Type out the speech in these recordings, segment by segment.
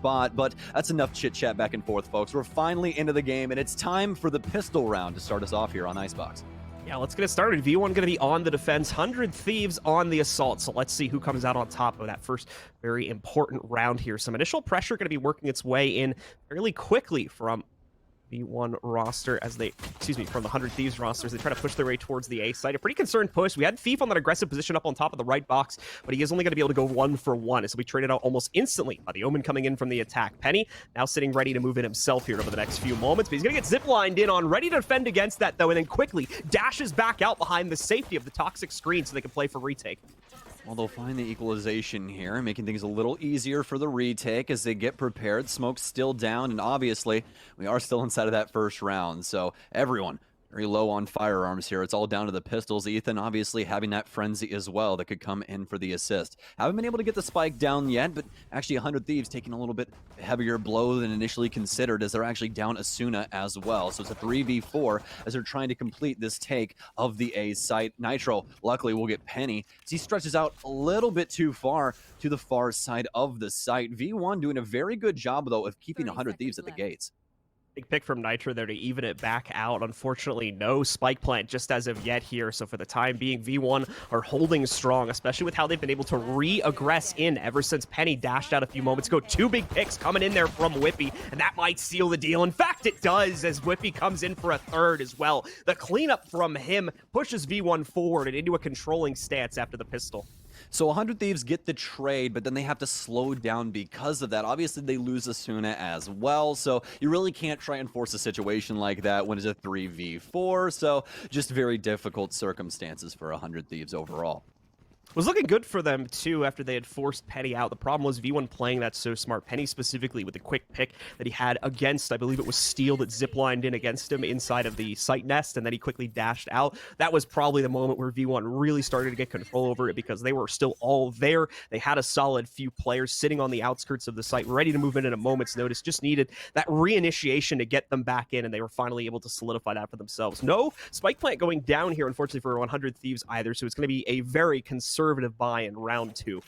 spot, but that's enough chit-chat back and forth, folks. We're finally into the game, and it's time for the pistol round to start us off here on Icebox. Yeah, let's get it started. V1 going to be on the defense, 100 Thieves on the assault. So let's see who comes out on top of that first very important round here. Some initial pressure going to be working its way in fairly quickly from V1 roster from the 100 Thieves roster as they try to push their way towards the A site. A pretty concerned push. We had Thief on that aggressive position up on top of the right box, but he is only going to be able to go 1-for-1 as we traded out almost instantly by the Omen coming in from the attack. Penny now sitting ready to move in himself here over the next few moments, but he's going to get ziplined in on, ready to defend against that though, and then quickly dashes back out behind the safety of the toxic screen so they can play for retake. Well, they'll find the equalization here, making things a little easier for the retake as they get prepared. Smoke's still down, and obviously, we are still inside of that first round, so everyone very low on firearms here. It's all down to the pistols. Ethan obviously having that frenzy as well that could come in for the assist. Haven't been able to get the spike down yet, but actually 100 Thieves taking a little bit heavier blow than initially considered as they're actually down Asuna as well. So it's a 3v4 as they're trying to complete this take of the A site. Nitro luckily will get Penny as he stretches out a little bit too far to the far side of the site. V1 doing a very good job though of keeping 100 Thieves at the gates. Big pick from Nitro there to even it back out. Unfortunately, no spike plant just as of yet here. So for the time being, V1 are holding strong, especially with how they've been able to re-aggress in ever since Penny dashed out a few moments ago. Two big picks coming in there from Whippy, and that might seal the deal. In fact, it does as Whippy comes in for a third as well. The cleanup from him pushes V1 forward and into a controlling stance after the pistol. So 100 Thieves get the trade, but then they have to slow down because of that. Obviously, they lose Asuna as well, so you really can't try and force a situation like that when it's a 3v4, so just very difficult circumstances for 100 Thieves overall. Was looking good for them, too, after they had forced Penny out. The problem was V1 playing that so smart. Penny specifically with the quick pick that he had against, I believe it was Steel that ziplined in against him inside of the site nest, and then he quickly dashed out. That was probably the moment where V1 really started to get control over it because they were still all there. They had a solid few players sitting on the outskirts of the site, ready to move in at a moment's notice. Just needed that reinitiation to get them back in, and they were finally able to solidify that for themselves. No spike plant going down here, unfortunately, for 100 Thieves either, so it's going to be a very conservative buy in round 2.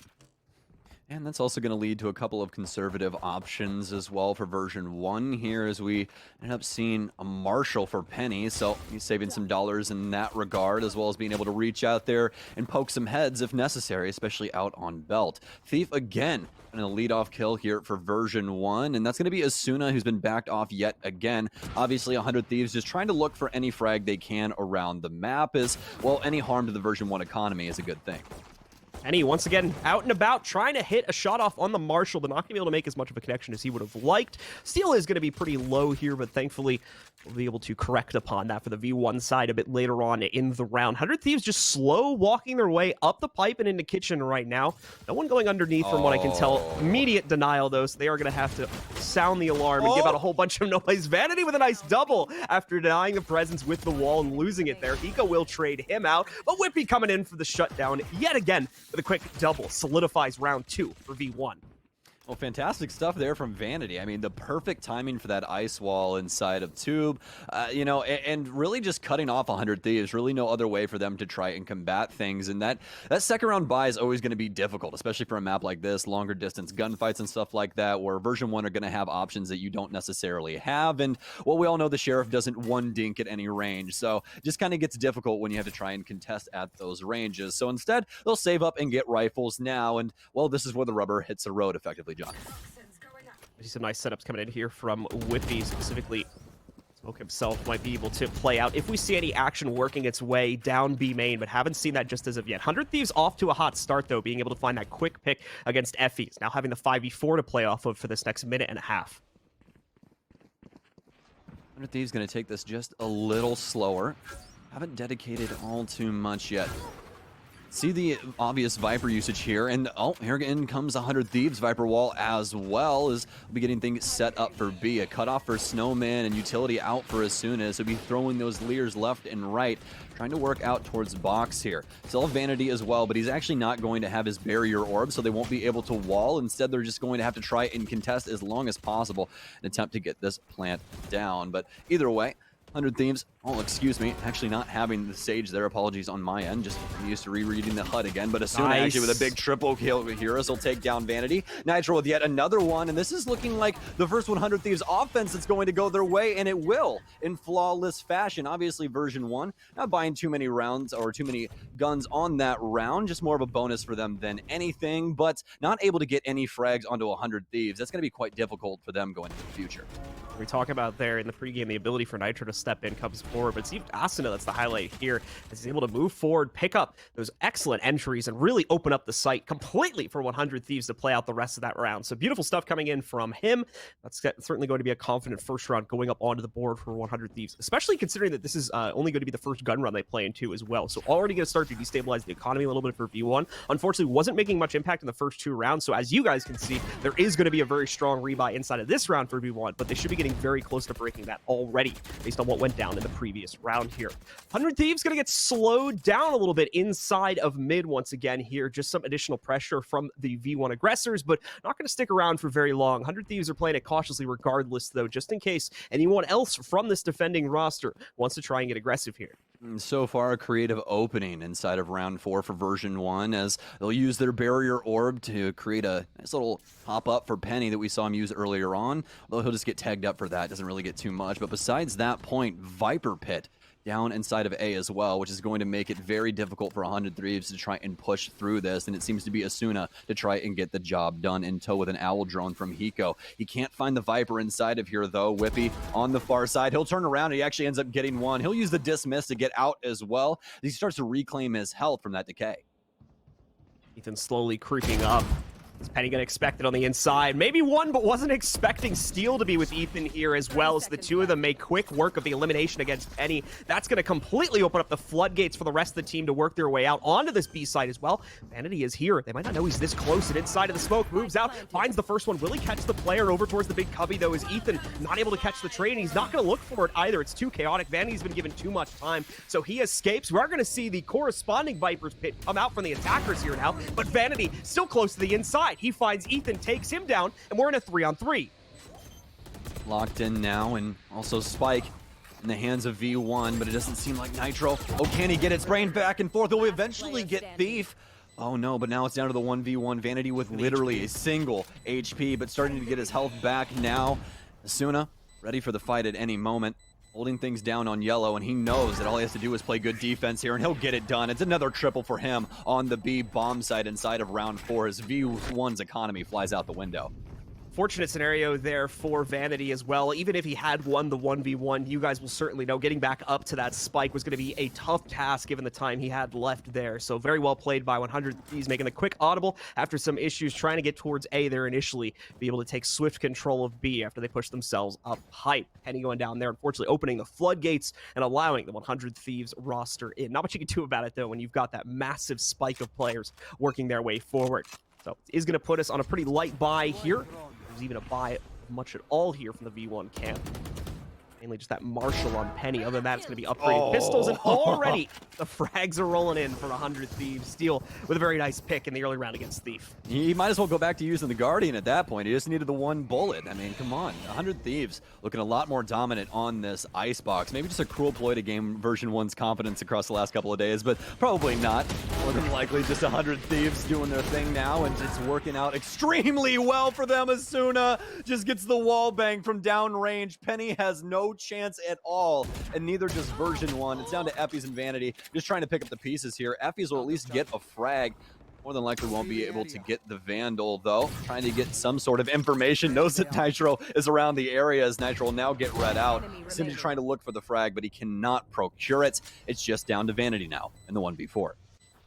And that's also going to lead to a couple of conservative options as well for version 1 here as we end up seeing a Marshall for Penny. So he's saving some dollars in that regard, as well as being able to reach out there and poke some heads if necessary, especially out on belt. Thief again and a leadoff kill here for version 1, and that's going to be Asuna, who's been backed off yet again. Obviously 100 Thieves just trying to look for any frag they can around the map, as well any harm to the version 1 economy is a good thing. Penny, once again, out and about, trying to hit a shot off on the Marshall, but not going to be able to make as much of a connection as he would have liked. Steel is going to be pretty low here, but thankfully, we'll be able to correct upon that for the V1 side a bit later on in the round. 100 Thieves just slow walking their way up the pipe and into kitchen right now. No one going underneath from what I can tell. Immediate denial, though, so they are going to have to sound the alarm and give out a whole bunch of noise. Vanity with a nice double after denying the presence with the wall and losing it there. Hiko will trade him out, but Whippy coming in for the shutdown yet again with a quick double. Solidifies round 2 for V1. Well, fantastic stuff there from Vanity. I mean, the perfect timing for that ice wall inside of Tube, you know, and really just cutting off 100 Thieves. Really no other way for them to try and combat things. And that second round buy is always going to be difficult, especially for a map like this, longer distance gunfights and stuff like that, where version 1 are going to have options that you don't necessarily have. And, well, we all know the Sheriff doesn't one dink at any range. So it just kind of gets difficult when you have to try and contest at those ranges. So instead, they'll save up and get rifles now. And, well, this is where the rubber hits the road effectively, John. I see some nice setups coming in here from Whippy, specifically. Smoke himself might be able to play out if we see any action working its way down B main, but haven't seen that just as of yet. 100 Thieves off to a hot start, though, being able to find that quick pick against Effie's. Now having the 5v4 to play off of for this next minute and a half. 100 Thieves going to take this just a little slower. Haven't dedicated all too much yet. See the obvious Viper usage here, and oh, here again comes 100 Thieves Viper wall as well, as we'll be getting things set up for B. A cutoff for Snowman and utility out for Asuna, so we'll be throwing those Leers left and right, trying to work out towards box here. Still have Vanity as well, but he's actually not going to have his barrier orb, so they won't be able to wall. Instead, they're just going to have to try and contest as long as possible and attempt to get this plant down. But either way, 100 Thieves, oh, excuse me, actually not having the Sage there. Apologies on my end. Just used to rereading the HUD again. But Asuna actually with a big triple kill here as he'll take down Vanity. Nitro with yet another one. And this is looking like the first 100 Thieves offense that's going to go their way. And it will in flawless fashion. Obviously, version 1, not buying too many rounds or too many guns on that round. Just more of a bonus for them than anything. But not able to get any frags onto 100 Thieves. That's going to be quite difficult for them going into the future. We talk about there in the pregame, the ability for Nitro to step in comes forward, but it's even Asuna that's the highlight here, as he's able to move forward, pick up those excellent entries, and really open up the site completely for 100 Thieves to play out the rest of that round. So beautiful stuff coming in from him. That's certainly going to be a confident first round going up onto the board for 100 Thieves, especially considering that this is only going to be the first gun run they play in too as well. So already going to start to destabilize the economy a little bit for V1. Unfortunately, wasn't making much impact in the first 2 rounds. So as you guys can see, there is going to be a very strong rebuy inside of this round for V1, but they should be getting very close to breaking that already based on what went down in the previous round here. 100 Thieves going to get slowed down a little bit inside of mid once again here. Just some additional pressure from the V1 aggressors, but not going to stick around for very long. 100 Thieves are playing it cautiously regardless, though, just in case anyone else from this defending roster wants to try and get aggressive here. So far, a creative opening inside of round 4 for version 1, as they'll use their barrier orb to create a nice little pop-up for Penny that we saw him use earlier on. Although he'll just get tagged up for that, doesn't really get too much. But besides that point, Viper Pit down inside of A as well, which is going to make it very difficult for 100 Thieves to try and push through this, and it seems to be Asuna to try and get the job done in tow with an Owl drone from Hiko. He can't find the Viper inside of here, though. Whippy on the far side. He'll turn around, and he actually ends up getting one. He'll use the dismiss to get out as well. He starts to reclaim his health from that decay. Ethan slowly creeping up. Is Penny going to expect it on the inside? Maybe one, but wasn't expecting Steel to be with Ethan here as well, as the two of them make quick work of the elimination against Penny. That's going to completely open up the floodgates for the rest of the team to work their way out onto this B side as well. Vanity is here. They might not know he's this close, and inside of the smoke, moves out, finds the first one. Will he catch the player over towards the big cubby, though? Is Ethan not able to catch the trade? He's not going to look for it either. It's too chaotic. Vanity's been given too much time, so he escapes. We are going to see the corresponding Viper's Pit come out from the attackers here now, but Vanity still close to the inside. He finds Ethan, takes him down, and we're in a 3-on-3. Locked in now, and also Spike in the hands of V1, but it doesn't seem like Nitro. Oh, can he get it? Spraying back and forth. Will we eventually get Thief? Oh no, but now it's down to the 1v1. Vanity with literally a single HP, but starting to get his health back now. Asuna ready for the fight at any moment, holding things down on yellow, and he knows that all he has to do is play good defense here, and he'll get it done. It's another triple for him on the B bomb site inside of round 4 as V1's economy flies out the window. Fortunate scenario there for Vanity as well. Even if he had won the 1v1, you guys will certainly know getting back up to that spike was going to be a tough task given the time he had left there. So very well played by 100. He's making the quick audible after some issues trying to get towards A there initially. Be able to take swift control of B after they push themselves up high. Penny going down there, unfortunately opening the floodgates and allowing the 100 Thieves roster in. Not much you can do about it, though, when you've got that massive spike of players working their way forward. So it is going to put us on a pretty light buy here. There's even a buy much at all here from the V1 camp. Mainly just that Marshall on Penny. Other than that, it's going to be upgraded pistols, and already the frags are rolling in for 100 Thieves. Steel with a very nice pick in the early round against Thief. He might as well go back to using the Guardian at that point. He just needed the one bullet. I mean, come on. 100 Thieves looking a lot more dominant on this icebox. Maybe just a cruel ploy to game version 1's confidence across the last couple of days, but probably not. More than likely just 100 Thieves doing their thing now, and it's working out extremely well for them. Asuna just gets the wall bang from downrange. Penny has no chance at all, and neither does version 1. It's down to Effie's and Vanity just trying to pick up the pieces here. Effie's will at least get a frag. More than likely won't be able to get the Vandal, though. Trying to get some sort of information. Knows that Nitro is around the area, as Nitro will now get read out. Simply trying to look for the frag, but he cannot procure it. It's just down to Vanity now in the 1v4.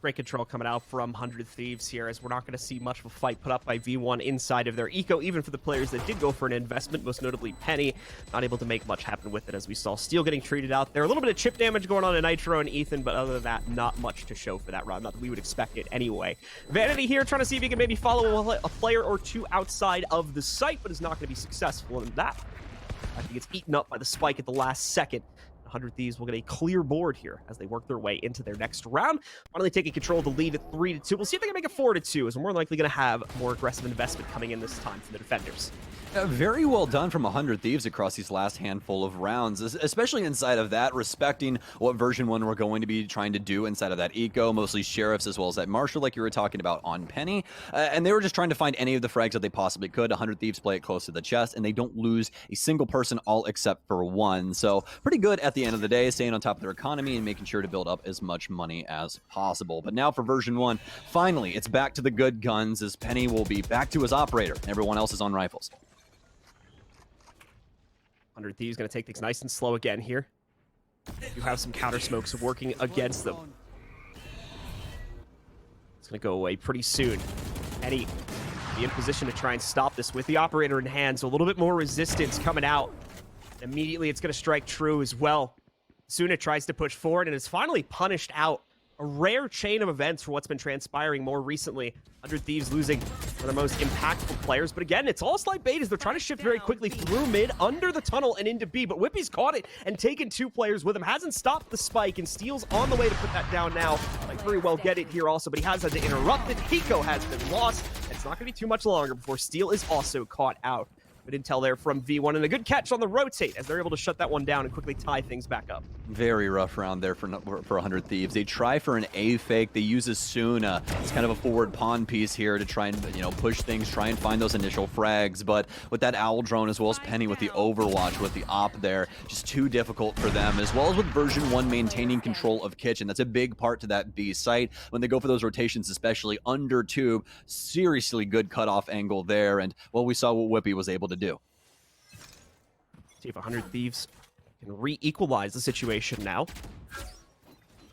Great control coming out from 100 Thieves here, as we're not going to see much of a fight put up by V1 inside of their eco, even for the players that did go for an investment, most notably Penny. Not able to make much happen with it, as we saw Steel getting treated out there. A little bit of chip damage going on to Nitro and Ethan, but other than that, not much to show for that round. Not that we would expect it anyway. Vanity here trying to see if he can maybe follow a player or two outside of the site, but is not going to be successful in that. He gets eaten up by the spike at the last second. 100 Thieves will get a clear board here as they work their way into their next round. Finally taking control of the lead at 3-2. We'll see if they can make it 4-2, as we're more likely going to have more aggressive investment coming in this time from the defenders. Very well done from 100 Thieves across these last handful of rounds, especially inside of that, respecting what version 1 we're going to be trying to do inside of that eco, mostly sheriffs as well as that marshal like you were talking about on Penny. And they were just trying to find any of the frags that they possibly could. 100 Thieves play it close to the chest, and they don't lose a single person all except for one. So pretty good at the end of the day, staying on top of their economy and making sure to build up as much money as possible. But now for version 1, finally, it's back to the good guns as Penny will be back to his operator, and everyone else is on rifles. 100 Thieves going to take things nice and slow again here. You have some counter smokes working against them. It's going to go away pretty soon. Eddie be in position to try and stop this with the operator in hand, so a little bit more resistance coming out. Immediately, it's going to strike true as well. Soon it tries to push forward and is finally punished out. A rare chain of events for what's been transpiring more recently. 100 Thieves losing one of the most impactful players. But again, it's all slight bait as they're trying to shift very quickly through mid, under the tunnel, and into B. But Whippy's caught it and taken 2 players with him. Hasn't stopped the spike, and Steel's on the way to put that down now. Might very well get it here also, but he has had to interrupt it. Pico has been lost. It's not going to be too much longer before Steel is also caught out. Good intel there from V1, and a good catch on the rotate as they're able to shut that one down and quickly tie things back up. Very rough round there for 100 Thieves. They try for an A fake. They use Asuna. It's kind of a forward pawn piece here to try and push things, try and find those initial frags. But with that Owl drone as well as Penny with the Overwatch, with the op there, just too difficult for them. As well as with version 1 maintaining control of Kitchen. That's a big part to that B site. When they go for those rotations, especially under tube, seriously good cutoff angle there. And well, we saw what Whippy was able to do. See if 100 Thieves can re-equalize the situation now.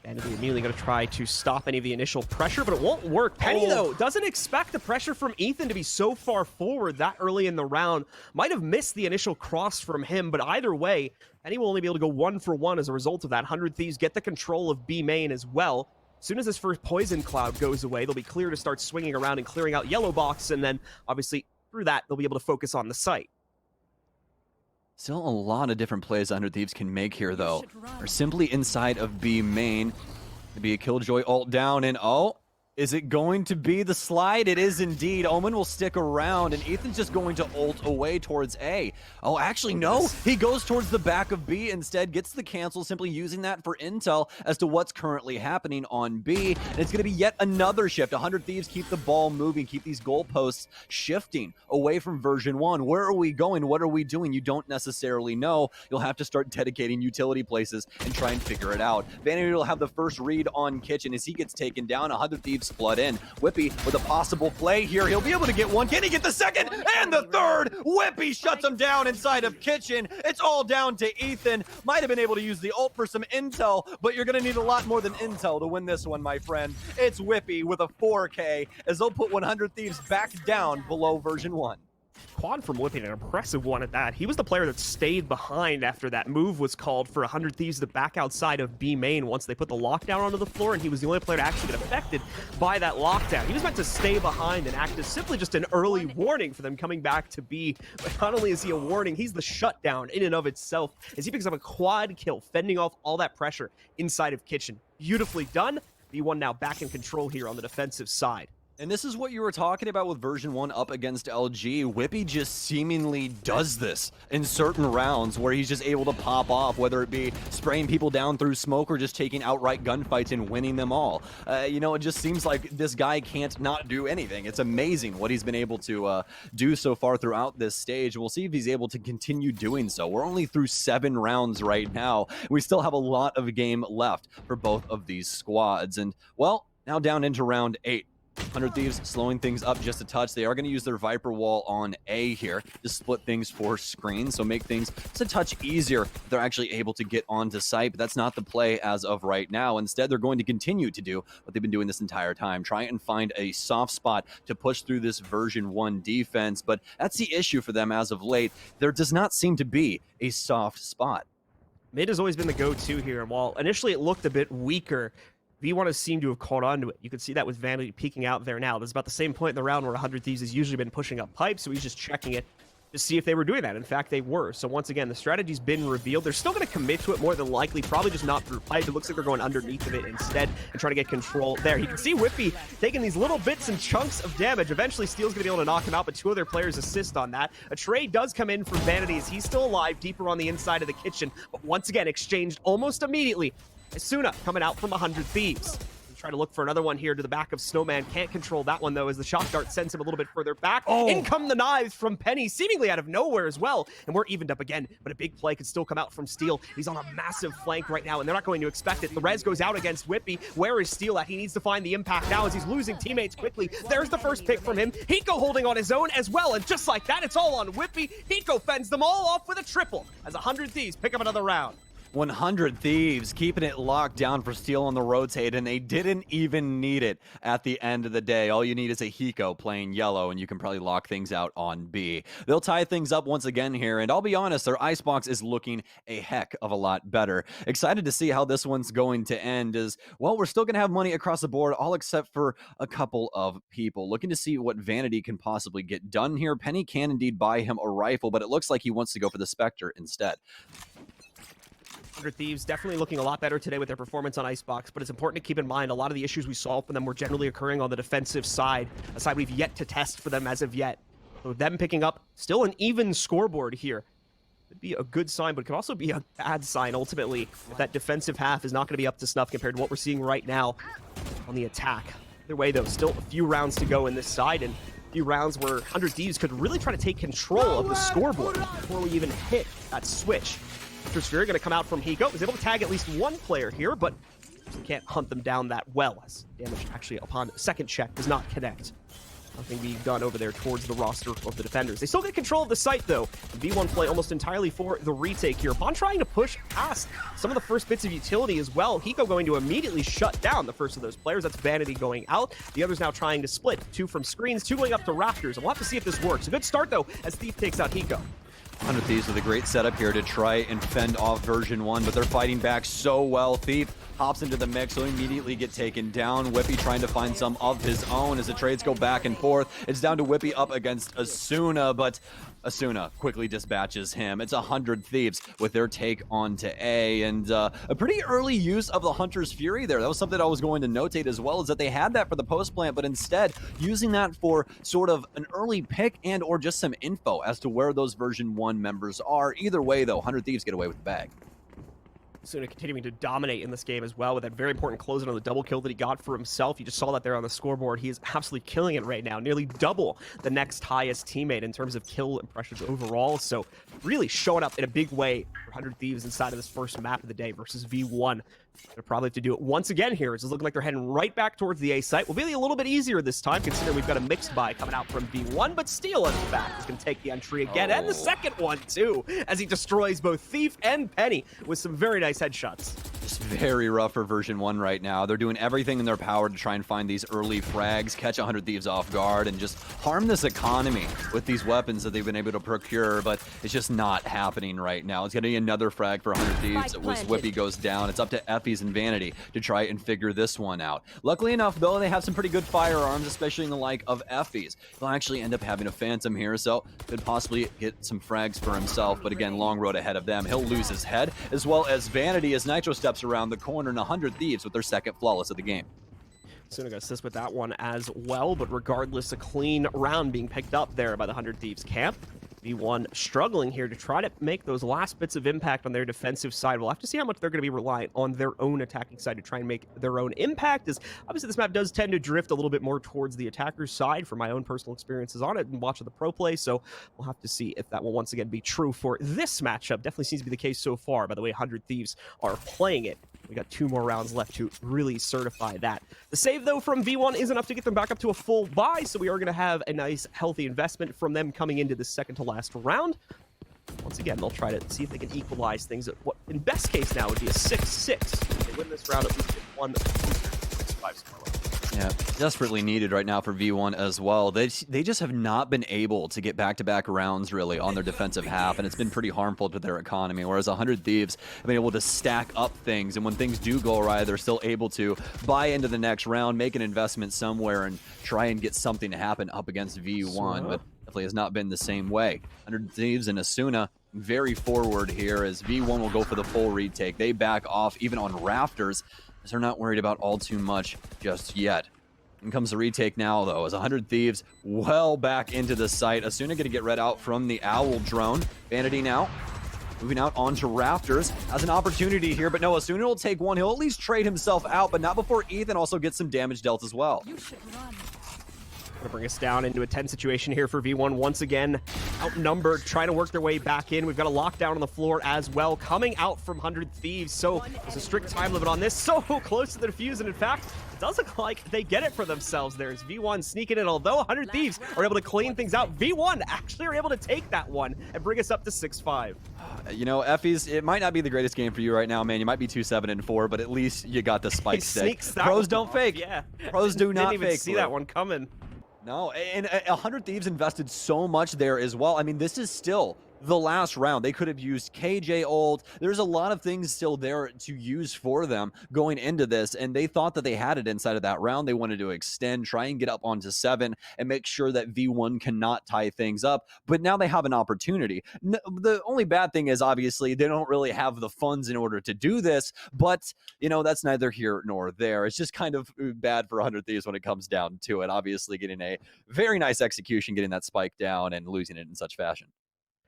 And they're immediately going to try to stop any of the initial pressure, but it won't work. Penny, though, doesn't expect the pressure from Ethan to be so far forward that early in the round. Might have missed the initial cross from him, but either way, Penny will only be able to go 1 for 1 as a result of that. 100 Thieves get the control of B main as well. As soon as this first poison cloud goes away, they'll be clear to start swinging around and clearing out yellow box, and then, obviously, through that, they'll be able to focus on the site. Still a lot of different plays 100 Thieves can make here, though. Are simply inside of B main. It'd be a Killjoy ult down, and oh, is it going to be the slide? It is indeed. Omen will stick around, and Ethan's just going to ult away towards A. Oh, actually, no. He goes towards the back of B instead, gets the cancel, simply using that for intel as to what's currently happening on B. And it's going to be yet another shift. 100 Thieves keep the ball moving, keep these goalposts shifting away from version 1. Where are we going? What are we doing? You don't necessarily know. You'll have to start dedicating utility places and try and figure it out. Vanity will have the first read on Kitchen as he gets taken down. 100 Thieves flood in. Whippy with a possible play here. He'll be able to get one. Can he get the second and the third? Whippy shuts him down inside of Kitchen. It's all down to Ethan. Might have been able to use the ult for some intel, but you're going to need a lot more than intel to win this one, my friend. It's Whippy with a 4K as they'll put 100 Thieves back down below version 1. Quad from Whippy, an impressive one at that. He was the player that stayed behind after that move was called for 100 Thieves to back outside of B main once they put the lockdown onto the floor, and he was the only player to actually get affected by that lockdown. He was meant to stay behind and act as simply just an early warning for them coming back to B. But not only is he a warning, he's the shutdown in and of itself as he picks up a quad kill, fending off all that pressure inside of Kitchen. Beautifully done. B1 now back in control here on the defensive side. And this is what you were talking about with version 1 up against LG. Whippy just seemingly does this in certain rounds where he's just able to pop off, whether it be spraying people down through smoke or just taking outright gunfights and winning them all. It just seems like this guy can't not do anything. It's amazing what he's been able to do so far throughout this stage. We'll see if he's able to continue doing so. We're only through 7 rounds right now. We still have a lot of game left for both of these squads. And, well, now down into round 8. 100 Thieves slowing things up just a touch. They are going to use their Viper wall on A here to split things for screens, so make things just a touch easier if they're actually able to get onto site, but that's not the play as of right now. Instead, they're going to continue to do what they've been doing this entire time, try and find a soft spot to push through this version 1 defense, but that's the issue for them as of late. There does not seem to be a soft spot. Mid has always been the go-to here, and while initially it looked a bit weaker, V1 has seemed to have caught on to it. You can see that with Vanity peeking out there now. There's about the same point in the round where 100 Thieves has usually been pushing up pipes, so he's just checking it. to see if they were doing that. In fact, they were. So once again, the strategy's been revealed. They're still going to commit to it more than likely, probably just not through pipe. It looks like they're going underneath of it instead and trying to get control there. You can see Whippy taking these little bits and chunks of damage. Eventually, Steel's going to be able to knock him out, but two other players assist on that. A trade does come in from Vanity as he's still alive, deeper on the inside of the kitchen, but once again, exchanged almost immediately. Asuna coming out from 100 Thieves. Try to look for another one here to the back of Snowman. Can't control that one, though, as the shock dart sends him a little bit further back. Oh. In come the knives from Penny, seemingly out of nowhere as well. And we're evened up again, but a big play could still come out from Steel. He's on a massive flank right now, and they're not going to expect it. The res goes out against Whippy. Where is Steel at? He needs to find the impact now as he's losing teammates quickly. There's the first pick from him. Hiko holding on his own as well, and just like that, it's all on Whippy. Hiko fends them all off with a triple as 100 Thieves pick up another round. 100 Thieves keeping it locked down for Steel on the rotate, and they didn't even need it at the end of the day. All you need is a Hiko playing yellow, and you can probably lock things out on B. They'll tie things up once again here, and I'll be honest, their icebox is looking a heck of a lot better. Excited to see how this one's going to end as, well, we're still going to have money across the board, all except for a couple of people. Looking to see what Vanity can possibly get done here. Penny can indeed buy him a rifle, but it looks like he wants to go for the Spectre instead. 100 Thieves definitely looking a lot better today with their performance on Icebox, but it's important to keep in mind a lot of the issues we saw for them were generally occurring on the defensive side, a side we've yet to test for them as of yet. So them picking up still an even scoreboard here could be a good sign, but it could also be a bad sign ultimately if that defensive half is not going to be up to snuff compared to what we're seeing right now on the attack. Either way, though, still a few rounds to go in this side, and a few rounds where 100 Thieves could really try to take control of the scoreboard before we even hit that switch. Sphere going to come out from Hiko. Was able to tag at least one player here, but can't hunt them down that well, as damage actually upon second check does not connect. Nothing being done over there towards the roster of the defenders. They still get control of the site, though. V1 play almost entirely for the retake here. Bond trying to push past some of the first bits of utility as well. Hiko going to immediately shut down the first of those players. That's Vanity going out. The other's now trying to split. Two from screens, two going up to Raptors. And we'll have to see if this works. A good start, though, as Thief takes out Hiko. 100 Thieves with a great setup here to try and fend off Version 1, but they're fighting back so well. Thief hops into the mix, so immediately get taken down. Whippy trying to find some of his own as the trades go back and forth. It's down to Whippy up against Asuna, but Asuna quickly dispatches him. It's 100 Thieves with their take on to A, and a pretty early use of the Hunter's Fury there. That was something I was going to notate as well, is that they had that for the post plant, but instead using that for sort of an early pick and or just some info as to where those Version 1 members are. Either way, though, 100 Thieves get away with the bag. Suna continuing to dominate in this game as well with that very important closing on the double kill that he got for himself. You just saw that there on the scoreboard. He is absolutely killing it right now, nearly double the next highest teammate in terms of kill impressions overall. So really showing up in a big way for 100 Thieves inside of this first map of the day versus V1. They'll probably have to do it once again here. It's looking like they're heading right back towards the A site. Will be a little bit easier this time, considering we've got a mixed buy coming out from V1, but Steel in fact is going to take the entry again, and the second one too, as he destroys both Thief and Penny with some very nice headshots. Just very rough for Version 1 right now. They're doing everything in their power to try and find these early frags, catch 100 Thieves off guard, and just harm this economy with these weapons that they've been able to procure, but it's just not happening right now. It's going to be another frag for 100 Thieves as Whippy goes down. It's up to Effie's and Vanity to try and figure this one out. Luckily enough, though, they have some pretty good firearms, especially in the like of Effie's. He'll actually end up having a Phantom here, so could possibly get some frags for himself, but again, long road ahead of them. He'll lose his head, as well as Vanity as Nitro steps around the corner, and 100 Thieves with their second flawless of the game. Suna got assist with that one as well, but regardless, a clean round being picked up there by the 100 Thieves camp. V1 struggling here to try to make those last bits of impact on their defensive side. We'll have to see how much they're going to be reliant on their own attacking side to try and make their own impact, as obviously this map does tend to drift a little bit more towards the attacker's side from my own personal experiences on it and watching the pro play, so we'll have to see if that will once again be true for this matchup. Definitely seems to be the case so far, by the way 100 Thieves are playing it. We got 2 more rounds left to really certify that. The save, though, from V1 is enough to get them back up to a full buy, so we are going to have a nice, healthy investment from them coming into the second to last round. Once again, they'll try to see if they can equalize things at what, in best case now, would be a 6-6. They win this round, at least get 1-5 score. Yeah, desperately needed right now for V1 as well. They just have not been able to get back-to-back rounds, really, on their defensive half, and it's been pretty harmful to their economy, whereas 100 Thieves have been able to stack up things, and when things do go awry, they're still able to buy into the next round, make an investment somewhere, and try and get something to happen up against V1, but definitely has not been the same way. 100 Thieves and Asuna very forward here as V1 will go for the full retake. They back off even on rafters as they're not worried about all too much just yet. In comes the retake now, though, as 100 Thieves well back into the site. Asuna going to get read out from the Owl drone. Vanity now moving out onto rafters. Has an opportunity here, but no, Asuna will take one. He'll at least trade himself out, but not before Ethan also gets some damage dealt as well. You should run. Gonna bring us down into a 10 situation here for V1. Once again, outnumbered, trying to work their way back in. We've got a lockdown on the floor as well, coming out from 100 Thieves. So there's a strict time limit on this. So close to the defuse, and in fact, it does look like they get it for themselves. There's V1 sneaking in, although 100 Thieves are able to clean things out. V1 actually are able to take that one and bring us up to 6-5. You know, Effie's, it might not be the greatest game for you right now, man. You might be 2-7-4, but at least you got the spike stick. Pros don't fake. Yeah. Pros do not fake. Didn't even see that one coming. No, and 100 Thieves invested so much there as well. I mean, this is still the last round. They could have used KJ ult. There's a lot of things still there to use for them going into this, and they thought that they had it inside of that round. They wanted to extend, try and get up onto 7, and make sure that V1 cannot tie things up. But now they have an opportunity. The only bad thing is, obviously, they don't really have the funds in order to do this, but, you know, that's neither here nor there. It's just kind of bad for 100 Thieves when it comes down to it. Obviously, getting a very nice execution, getting that spike down, and losing it in such fashion.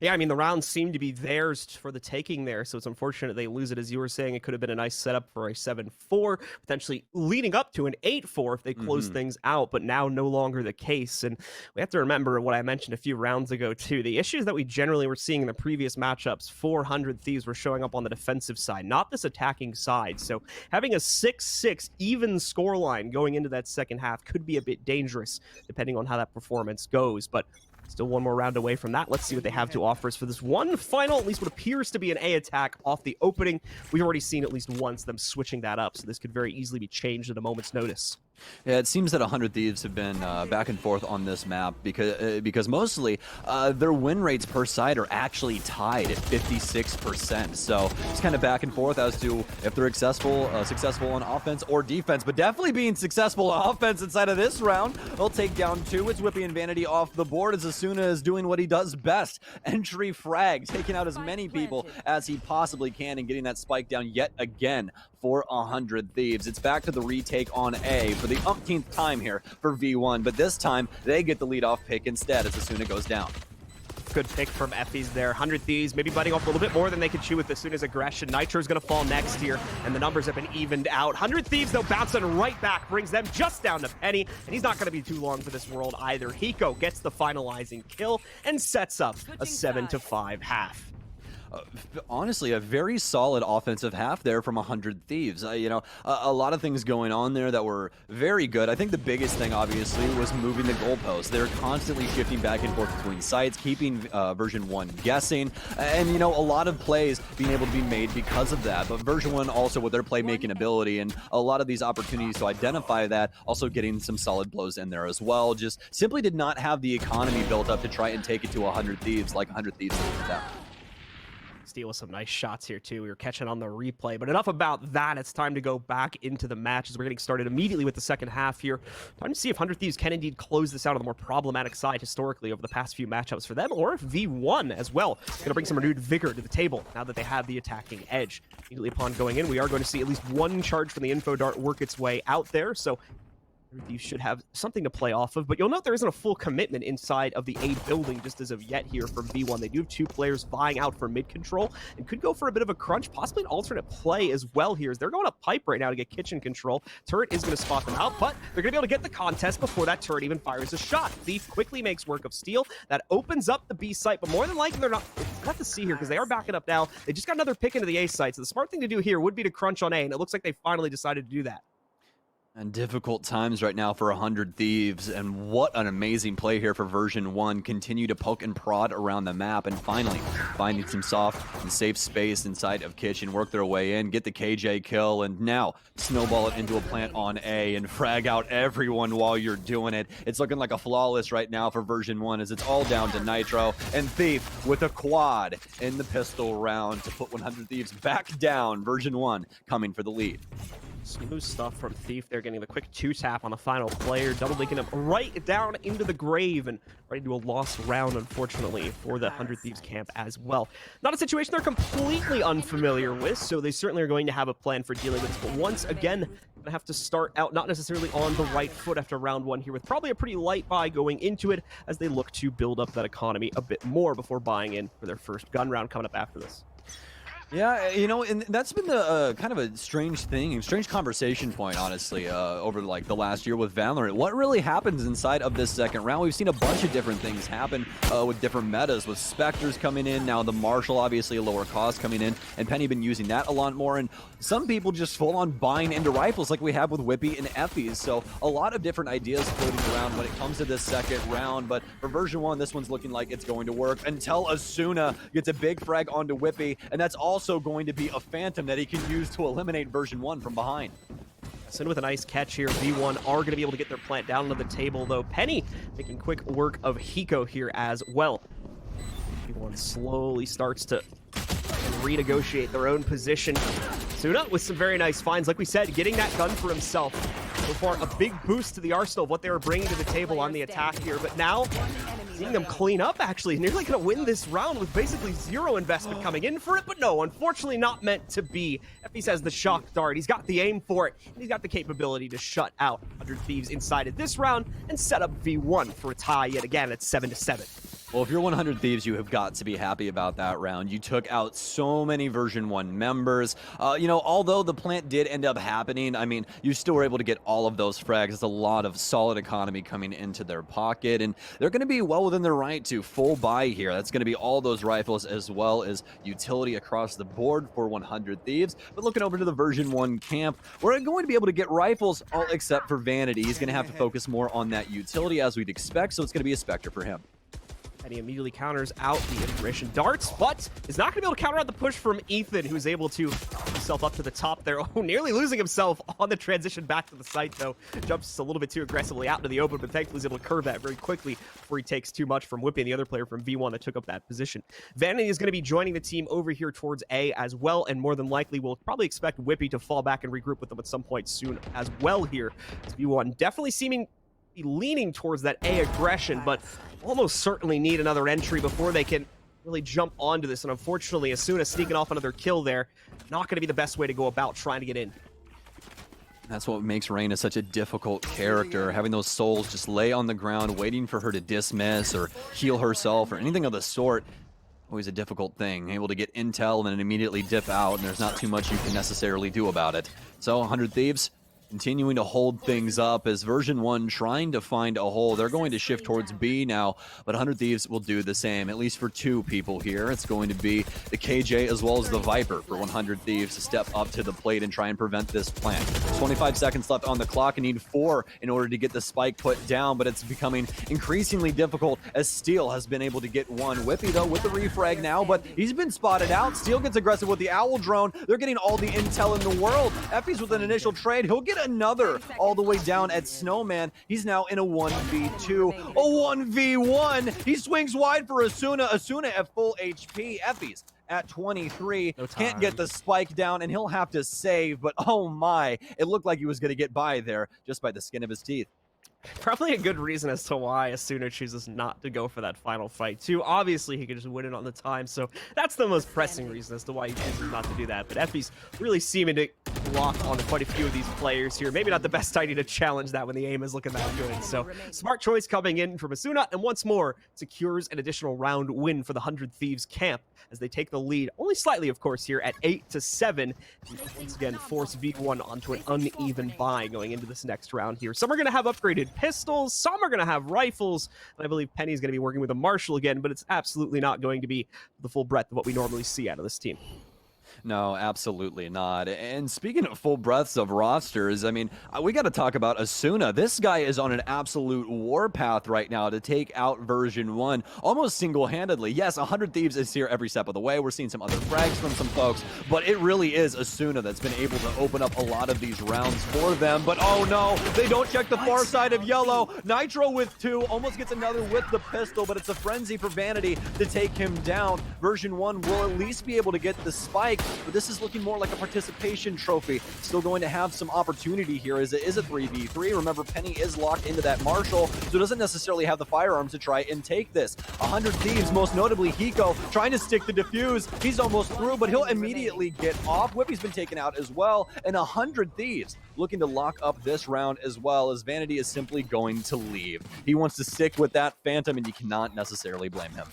Yeah, I mean, the rounds seem to be theirs for the taking there, so it's unfortunate they lose it. As you were saying, it could have been a nice setup for a 7-4, potentially leading up to an 8-4 if they close things out, but now no longer the case. And we have to remember what I mentioned a few rounds ago, too. The issues that we generally were seeing in the previous matchups, 400 Thieves were showing up on the defensive side, not this attacking side. So having a 6-6 even scoreline going into that second half could be a bit dangerous, depending on how that performance goes. But still one more round away from that. Let's see what they have to offer us for this one final, at least what appears to be an A attack off the opening. We've already seen at least once them switching that up, so this could very easily be changed at a moment's notice. Yeah, it seems that 100 Thieves have been back and forth on this map because mostly their win rates per side are actually tied at 56%. So it's kind of back and forth as to if they're successful on offense or defense, but definitely being successful on offense inside of this round. They'll take down 2. It's Whippy and Vanity off the board as Asuna is doing what he does best. Entry frag, taking out as many people as he possibly can and getting that spike down yet again for 100 Thieves. It's back to the retake on A for the umpteenth time here for V1, but this time they get the leadoff pick instead as Asuna goes down. Good pick from Effie's there. 100 Thieves maybe biting off a little bit more than they could chew with Asuna's aggression. Nitro's going to fall next here, and the numbers have been evened out. 100 Thieves, though, bouncing right back, brings them just down to Penny, and he's not going to be too long for this world either. Hiko gets the finalizing kill and sets up a 7-5 half. Honestly, a very solid offensive half there from 100 Thieves. You know, a lot of things going on there that were very good. I think the biggest thing, obviously, was moving the goalposts. They're constantly shifting back and forth between sites, keeping Version 1 guessing, and, you know, a lot of plays being able to be made because of that. But Version 1 also with their playmaking ability and a lot of these opportunities to identify that, also getting some solid blows in there as well. Just simply did not have the economy built up to try and take it to 100 Thieves like 100 Thieves did that. Steal with some nice shots here, too. We were catching on the replay. But enough about that. It's time to go back into the match as we're getting started immediately with the second half here. Time to see if 100 Thieves can indeed close this out on the more problematic side historically over the past few matchups for them, or if V1 as well going to bring some renewed vigor to the table now that they have the attacking edge. Immediately upon going in, we are going to see at least one charge from the info dart work its way out there. So you should have something to play off of, but you'll note there isn't a full commitment inside of the A building just as of yet here from V1. They do have 2 players vying out for mid control and could go for a bit of a crunch, possibly an alternate play as well here as they're going up pipe right now to get kitchen control. Turret is going to spot them out, but they're going to be able to get the contest before that turret even fires a shot. Thief quickly makes work of Steel. That opens up the B site, but more than likely they're not. We'll have to see here because they are backing up now. They just got another pick into the A site, so the smart thing to do here would be to crunch on A, and it looks like they finally decided to do that. And difficult times right now for 100 Thieves, and what an amazing play here for Version 1. Continue to poke and prod around the map, and finally finding some soft and safe space inside of Kitchen, work their way in, get the KJ kill, and now snowball it into a plant on A and frag out everyone while you're doing it. It's looking like a flawless right now for Version 1 as it's all down to Nitro, and Thief with a quad in the pistol round to put 100 Thieves back down. Version 1 coming for the lead. Smooth stuff from Thief. They're getting the quick 2-tap on the final player, double linking him right down into the grave and right into a lost round, unfortunately, for the 100 Thieves camp as well. Not a situation they're completely unfamiliar with, so they certainly are going to have a plan for dealing with this. But once again, going to have to start out not necessarily on the right foot after round one here, with probably a pretty light buy going into it as they look to build up that economy a bit more before buying in for their first gun round coming up after this. Yeah, you know, and that's been the kind of a strange thing, strange conversation point, honestly, over like the last year with Valorant. What really happens inside of this second round? We've seen a bunch of different things happen with different metas, with Spectres coming in, now the Marshall, obviously a lower cost coming in, and Penny been using that a lot more, and some people just full on buying into rifles like we have with Whippy and Effies. So a lot of different ideas floating around when it comes to this second round, but for version 1, this one's looking like it's going to work until Asuna gets a big frag onto Whippy, and that's also going to be a Phantom that he can use to eliminate version 1 from behind. So with a nice catch here, V1 are going to be able to get their plant down to the table, though Penny making quick work of Hiko here as well. V1 slowly starts to renegotiate their own position. Suna with some very nice finds. Like we said, getting that gun for himself. So far, a big boost to the arsenal of what they were bringing to the table on the attack here. But now, seeing them clean up, actually, nearly going to win this round with basically zero investment coming in for it. But no, unfortunately not meant to be. Effie has the shock dart. He's got the aim for it. And he's got the capability to shut out 100 Thieves inside of this round and set up V1 for a tie yet again at 7-7. Well, if you're 100 Thieves, you have got to be happy about that round. You took out so many version 1 members. You know, although the plant did end up happening, I mean, you still were able to get all of those frags. It's a lot of solid economy coming into their pocket, and they're going to be well within their right to full buy here. That's going to be all those rifles as well as utility across the board for 100 Thieves. But looking over to the version 1 camp, we're going to be able to get rifles all except for Vanity. He's going to have to focus more on that utility as we'd expect, so it's going to be a Spectre for him. And he immediately counters out the information darts, but is not going to be able to counter out the push from Ethan, who's able to get himself up to the top there. Oh, nearly losing himself on the transition back to the site, though. Jumps a little bit too aggressively out into the open, but thankfully he's able to curve that very quickly before he takes too much from Whippy and the other player from V1 that took up that position. Vanity is going to be joining the team over here towards A as well, and more than likely we'll probably expect Whippy to fall back and regroup with them at some point soon as well here. As V1 definitely seeming be leaning towards that A aggression, but almost certainly need another entry before they can really jump onto this. And unfortunately, Asuna sneaking off another kill there, not going to be the best way to go about trying to get in. That's what makes Reyna such a difficult character, having those souls just lay on the ground, waiting for her to dismiss or heal herself or anything of the sort. Always a difficult thing, able to get intel and then immediately dip out, and there's not too much you can necessarily do about it. So, 100 Thieves continuing to hold things up as version 1 trying to find a hole. They're going to shift towards B now, but 100 Thieves will do the same, at least for 2 people here. It's going to be the KJ as well as the Viper for 100 Thieves to step up to the plate and try and prevent this plant. 25 seconds left on the clock and need 4 in order to get the spike put down, but it's becoming increasingly difficult as Steel has been able to get one. Whippy, though, with the refrag now, but he's been spotted out. Steel gets aggressive with the Owl drone. They're getting all the intel in the world. Effie's with an initial trade. He'll get another all the way down at Snowman. He's now in a 1v2. A 1v1. He swings wide for Asuna. Asuna at full HP. Effie's at 23. No Can't get the spike down, and he'll have to save, but oh my, it looked like he was going to get by there just by the skin of his teeth. Probably a good reason as to why Asuna chooses not to go for that final fight, too. Obviously, he could just win it on the time, so that's the most pressing reason as to why he chooses not to do that. But Effie's really seeming to lock on quite a few of these players here. Maybe not the best idea to challenge that when the aim is looking that good. So, smart choice coming in from Asuna, and once more, secures an additional round win for the 100 Thieves camp as they take the lead, only slightly, of course, here at 8-7. Once again, force V1 onto an uneven bye going into this next round here. Some are going to have upgraded pistols, some are going to have rifles, and I believe Penny's going to be working with a Marshall again, but it's absolutely not going to be the full breadth of what we normally see out of this team. No, absolutely not. And speaking of full breadths of rosters, I mean, we got to talk about Asuna. This guy is on an absolute warpath right now to take out version 1 almost single-handedly. Yes, 100 Thieves is here every step of the way. We're seeing some other frags from some folks, but it really is Asuna that's been able to open up a lot of these rounds for them. But oh no, they don't check the far side of yellow. Nitro with 2, almost gets another with the pistol, but it's a frenzy for Vanity to take him down. Version 1 will at least be able to get the spike, but this is looking more like a participation trophy. Still going to have some opportunity here as it is a 3v3. Remember, Penny is locked into that Marshall, so doesn't necessarily have the firearms to try and take this. 100 Thieves, most notably Hiko, trying to stick the defuse. He's almost through, but he'll immediately get off. Whippy's been taken out as well, and 100 Thieves looking to lock up this round as well, as Vanity is simply going to leave. He wants to stick with that Phantom, and you cannot necessarily blame him.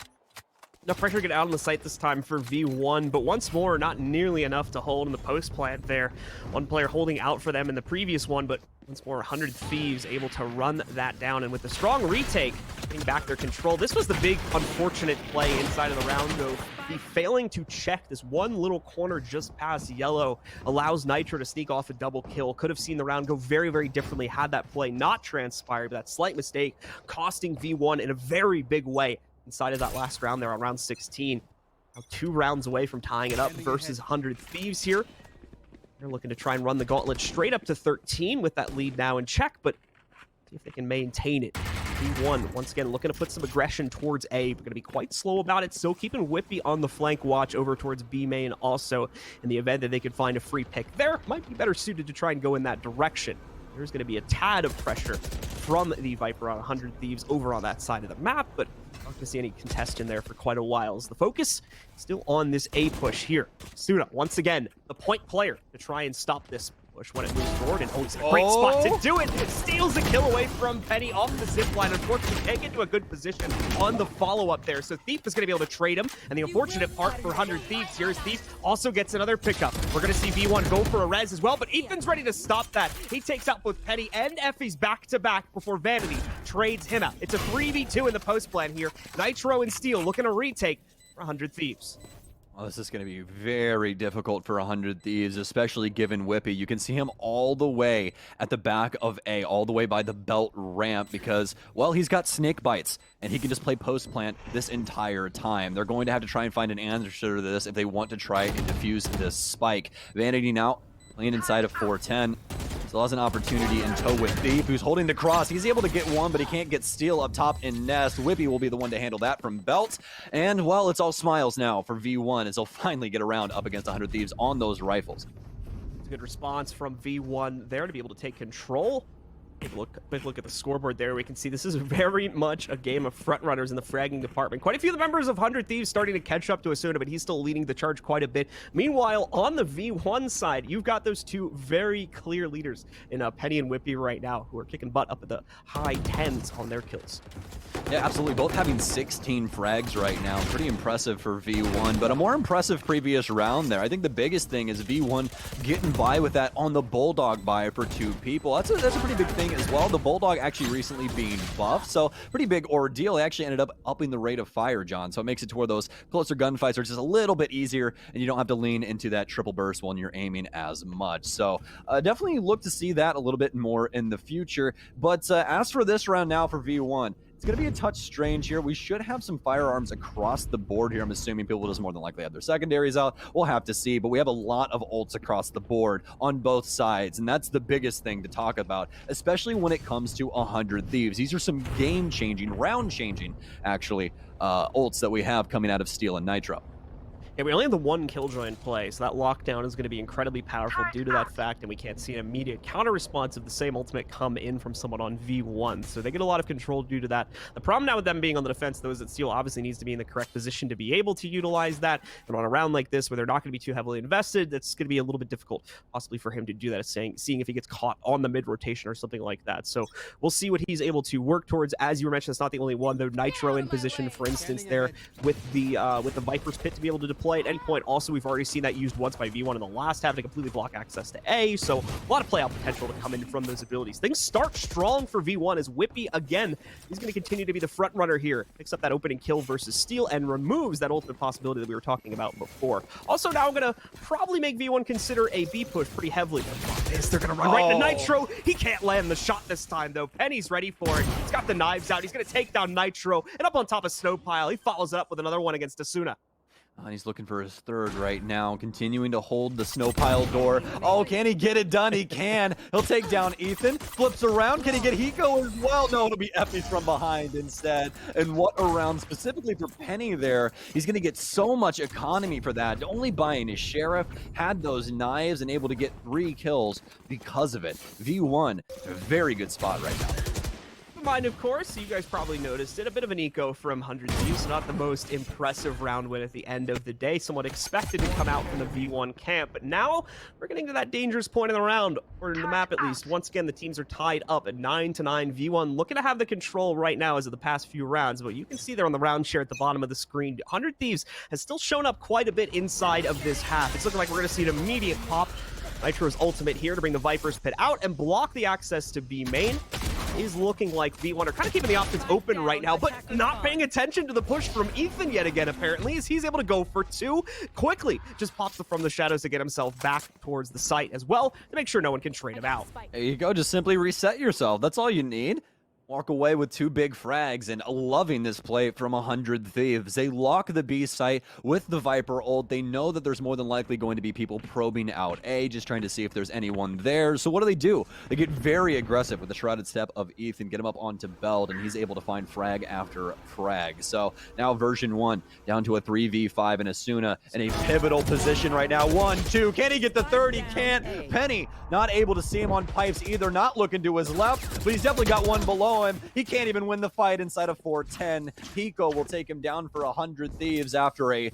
No pressure to get out on the site this time for V1, but once more, not nearly enough to hold in the post plant there. One player holding out for them in the previous one, but once more, 100 Thieves able to run that down. And with the strong retake, getting back their control. This was the big unfortunate play inside of the round, though. He failing to check this one little corner just past yellow allows Nitro to sneak off a double kill. Could have seen the round go very, very differently had that play not transpired, but that slight mistake costing V1 in a very big way inside of that last round there on round 16. Now 2 rounds away from tying it up versus 100 Thieves here. They're looking to try and run the gauntlet straight up to 13 with that lead now in check, but see if they can maintain it. V1, once again, looking to put some aggression towards A, but going to be quite slow about it. Still keeping Whippy on the flank watch over towards B main also. In the event that they could find a free pick there, might be better suited to try and go in that direction. There's going to be a tad of pressure from the Viper on 100 Thieves over on that side of the map, but not going to see any contest in there for quite a while. As the focus still on this A push here. Suna, once again, the point player to try and stop this push when it moves forward, and he's in a great spot to do it. Steals a kill away from Penny off the zip line. Unfortunately, can't get to a good position on the follow-up there, so Thief is going to be able to trade him, and the unfortunate part for 100 Thieves here is Thief also gets another pickup. We're going to see V1 go for a res as well, but Ethan's ready to stop that. He takes out both Penny and Effie's back-to-back before Vanity trades him out. It's a 3v2 in the post plan here. Nitro and Steel looking to retake for 100 Thieves. Well, this is going to be very difficult for 100 Thieves, especially given Whippy. You can see him all the way at the back of A, all the way by the belt ramp because, well, he's got snake bites, and he can just play post plant this entire time. They're going to have to try and find an answer to this if they want to try and defuse this spike. Vanity now playing inside of 410. Still has an opportunity in tow with Thief, who's holding the cross. He's able to get one, but he can't get Steel up top in Nest. Whippy will be the one to handle that from Belt. And, well, it's all smiles now for V1 as they'll finally get around up against 100 Thieves on those rifles. It's a good response from V1 there to be able to take control. Quick look at the scoreboard there. We can see this is very much a game of frontrunners in the fragging department. Quite a few of the members of 100 Thieves starting to catch up to Asuna, but he's still leading the charge quite a bit. Meanwhile, on the V1 side, you've got those two very clear leaders in Penny and Whippy right now, who are kicking butt up at the high 10s on their kills. Yeah, absolutely. Both having 16 frags right now. Pretty impressive for V1, but a more impressive previous round there. I think the biggest thing is V1 getting by with that on the Bulldog buy for 2 people. That's a pretty big thing as well. The Bulldog actually recently being buffed, so pretty big ordeal. They actually ended up upping the rate of fire, John, so it makes it to where those closer gunfights are just a little bit easier, and you don't have to lean into that triple burst when you're aiming as much. So definitely look to see that a little bit more in the future. But as for this round now for V1, it's going to be a touch strange here. We should have some firearms across the board here. I'm assuming people just more than likely have their secondaries out. We'll have to see, but we have a lot of ults across the board on both sides, and that's the biggest thing to talk about, especially when it comes to 100 Thieves. These are some game-changing, round-changing, actually, ults that we have coming out of Steel and Nitro. Yeah, we only have the one Killjoy in play, so that lockdown is going to be incredibly powerful due to that fact, and we can't see an immediate counter-response of the same ultimate come in from someone on V1, so they get a lot of control due to that. The problem now with them being on the defense, though, is that Steel obviously needs to be in the correct position to be able to utilize that, and on a round like this, where they're not going to be too heavily invested, that's going to be a little bit difficult, possibly for him to do that, seeing if he gets caught on the mid-rotation or something like that. So we'll see what he's able to work towards. As you were mentioning, it's not the only one, though. Nitro in position, for instance, there with the Viper's Pit to be able to deploy at any point. Also, we've already seen that used once by V1 in the last half to completely block access to A, so a lot of play out potential to come in from those abilities. Things start strong for V1 as Whippy, again, he's going to continue to be the front runner here. Picks up that opening kill versus Steel and removes that ultimate possibility that we were talking about before. Also, now I'm going to probably make V1 consider a B push pretty heavily. They're going to run right into Nitro. He can't land the shot this time, though. Penny's ready for it. He's got the knives out. He's going to take down Nitro, and up on top of Snowpile, he follows it up with another one against Asuna. And he's looking for his third right now, continuing to hold the snow pile door. Oh, can he get it done? He can. He'll take down Ethan, flips around. Can he get Hiko as well? No, it'll be Effie from behind instead. And what a round specifically for Penny there. He's going to get so much economy for that. Only buying his Sheriff, had those knives, and able to get 3 kills because of it. V1, a very good spot right now. Mind, of course, you guys probably noticed it. A bit of an eco from 100 Thieves. Not the most impressive round win at the end of the day. Somewhat expected to come out from the V1 camp. But now we're getting to that dangerous point in the round, or in the map at least. Once again, the teams are tied up at 9-9. V1 looking to have the control right now as of the past few rounds. But you can see there on the round share at the bottom of the screen, 100 Thieves has still shown up quite a bit inside of this half. It's looking like we're going to see an immediate pop. Nitro's ultimate here to bring the Viper's Pit out and block the access to B main. Is looking like V1 are kind of keeping the options open right now, but not paying attention to the push from Ethan yet again, apparently, as he's able to go for 2 quickly. Just pops it from the shadows to get himself back towards the site as well to make sure no one can trade him out. There you go. Just simply reset yourself. That's all you need. Walk away with 2 big frags, and loving this play from 100 Thieves. They lock the B site with the Viper ult. They know that there's more than likely going to be people probing out A, just trying to see if there's anyone there. So what do? They get very aggressive with the shrouded step of Ethan, get him up onto Beld, and he's able to find frag after frag. So now version 1 down to a 3v5 and Asuna in a pivotal position right now. 1, 2, can he get the third? He can't. Penny not able to see him on pipes either, not looking to his left, but he's definitely got one below him. He can't even win the fight inside of 410. Hiko will take him down for 100 Thieves after a,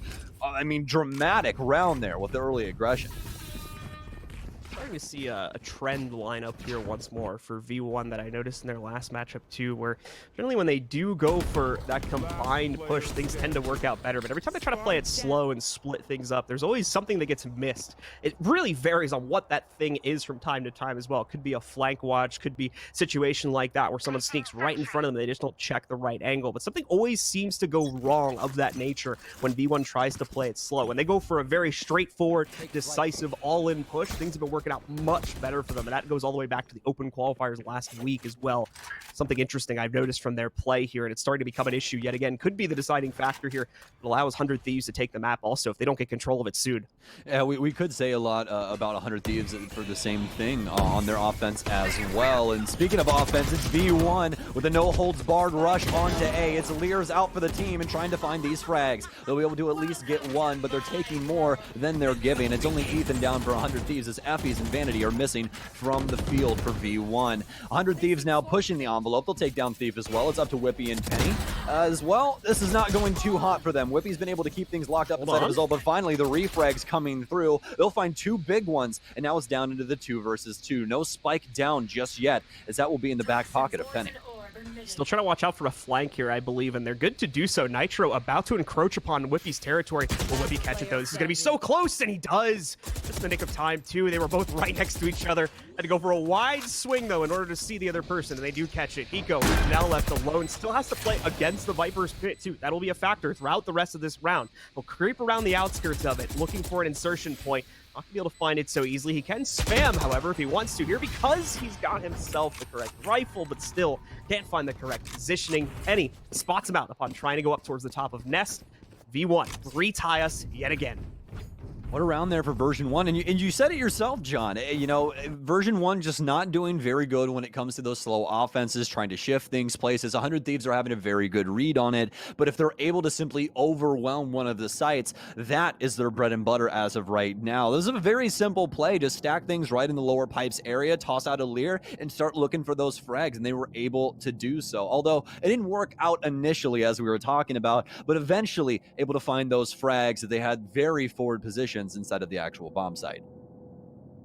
dramatic round there with the early aggression. Starting to see a trend line up here once more for V1 that I noticed in their last matchup too, where generally when they do go for that combined push, things tend to work out better. But every time they try to play it slow and split things up, there's always something that gets missed. It really varies on what that thing is from time to time as well. It could be a flank watch, could be a situation like that where someone sneaks right in front of them, they just don't check the right angle. But something always seems to go wrong of that nature when V1 tries to play it slow. When they go for a very straightforward, decisive, all-in push, things have been working out much better for them, and that goes all the way back to the open qualifiers last week as well. Something interesting I've noticed from their play here, and it's starting to become an issue yet again. Could be the deciding factor here. It allows 100 Thieves to take the map also if they don't get control of it soon. Yeah, we could say a lot about 100 Thieves for the same thing on their offense as well. And speaking of offense, it's V1 with a no-holds-barred rush onto A. It's Lear's out for the team and trying to find these frags. They'll be able to at least get one, but they're taking more than they're giving. It's only Ethan down for 100 Thieves as Effie's and Vanity are missing from the field for V1. 100 Thieves now pushing the envelope. They'll take down Thief as well. It's up to Whippy and Penny as well. This is not going too hot for them. Whippy's been able to keep things locked up inside of his ult, but finally the refrags coming through. They'll find 2 big ones, and now it's down into the 2 versus 2. No spike down just yet, as that will be in the back pocket of Penny. Still trying to watch out for a flank here, I believe, and they're good to do so. Nitro about to encroach upon Whippy's territory. Will Whippy catch it, though? This is going to be so close, and he does. Just in the nick of time, too. They were both right next to each other. Had to go for a wide swing, though, in order to see the other person, and they do catch it. Hiko now left alone. Still has to play against the Viper's Pit, too. That'll be a factor throughout the rest of this round. He'll creep around the outskirts of it, looking for an insertion point. Not gonna be able to find it so easily. He can spam, however, if he wants to here, because he's got himself the correct rifle, but still can't find the correct positioning. Penny spots him out upon trying to go up towards the top of Nest. V1 retie us yet again. What a round there for version 1, and you said it yourself, John. You know, version 1 just not doing very good when it comes to those slow offenses, trying to shift things places. 100 Thieves are having a very good read on it, but if they're able to simply overwhelm one of the sites, that is their bread and butter as of right now. This is a very simple play. Just stack things right in the lower pipes area, toss out a Lear, and start looking for those frags, and they were able to do so. Although it didn't work out initially, as we were talking about, but eventually able to find those frags that they had very forward positions inside of the actual bomb site.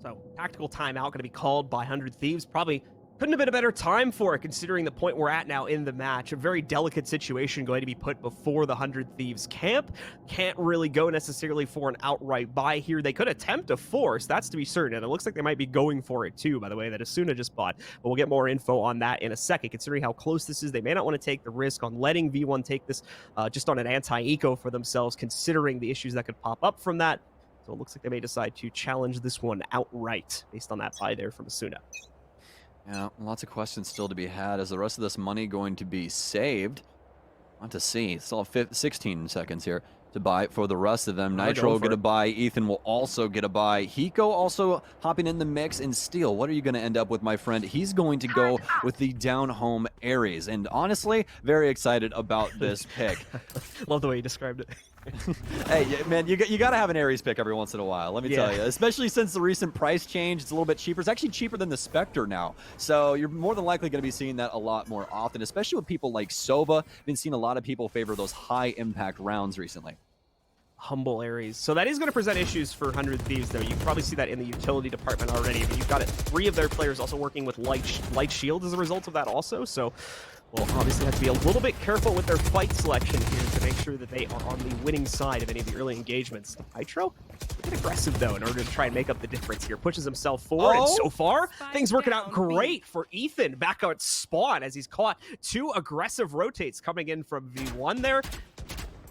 So, tactical timeout going to be called by 100 Thieves. Probably couldn't have been a better time for it, considering the point we're at now in the match. A very delicate situation going to be put before the 100 Thieves camp. Can't really go necessarily for an outright buy here. They could attempt a force, that's to be certain. And it looks like they might be going for it too, by the way, that Asuna just bought. But we'll get more info on that in a second. Considering how close this is, they may not want to take the risk on letting V1 take this just on an anti-eco for themselves, considering the issues that could pop up from that. So it looks like they may decide to challenge this one outright based on that buy there from Asuna. Yeah, lots of questions still to be had. Is the rest of this money going to be saved? Want to see. Still have 16 seconds here. to buy for the rest of them. Oh, they're Nitro going will for get a it. buy. Ethan will also get a buy. Hiko also hopping in the mix. And Steel, what are you going to end up with, my friend? He's going to go with the down home Ares. And honestly, very excited about this pick. Love the way you described it. Hey, man, you got to have an Ares pick every once in a while, let me tell you. Especially since the recent price change, it's a little bit cheaper. It's actually cheaper than the Spectre now. So you're more than likely going to be seeing that a lot more often, especially with people like Sova. Been seeing a lot of people favor those high impact rounds recently. Humble Ares. So that is going to present issues for 100 Thieves, though. You can probably see that in the utility department already. But you've got 3 of their players also working with light shield as a result of that also. So we'll obviously have to be a little bit careful with their fight selection here to make sure that they are on the winning side of any of the early engagements. Nitro, a bit aggressive, though, in order to try and make up the difference here. Pushes himself forward, and so far, things working out great for Ethan. Back out spawn as he's caught 2 aggressive rotates coming in from V1 there.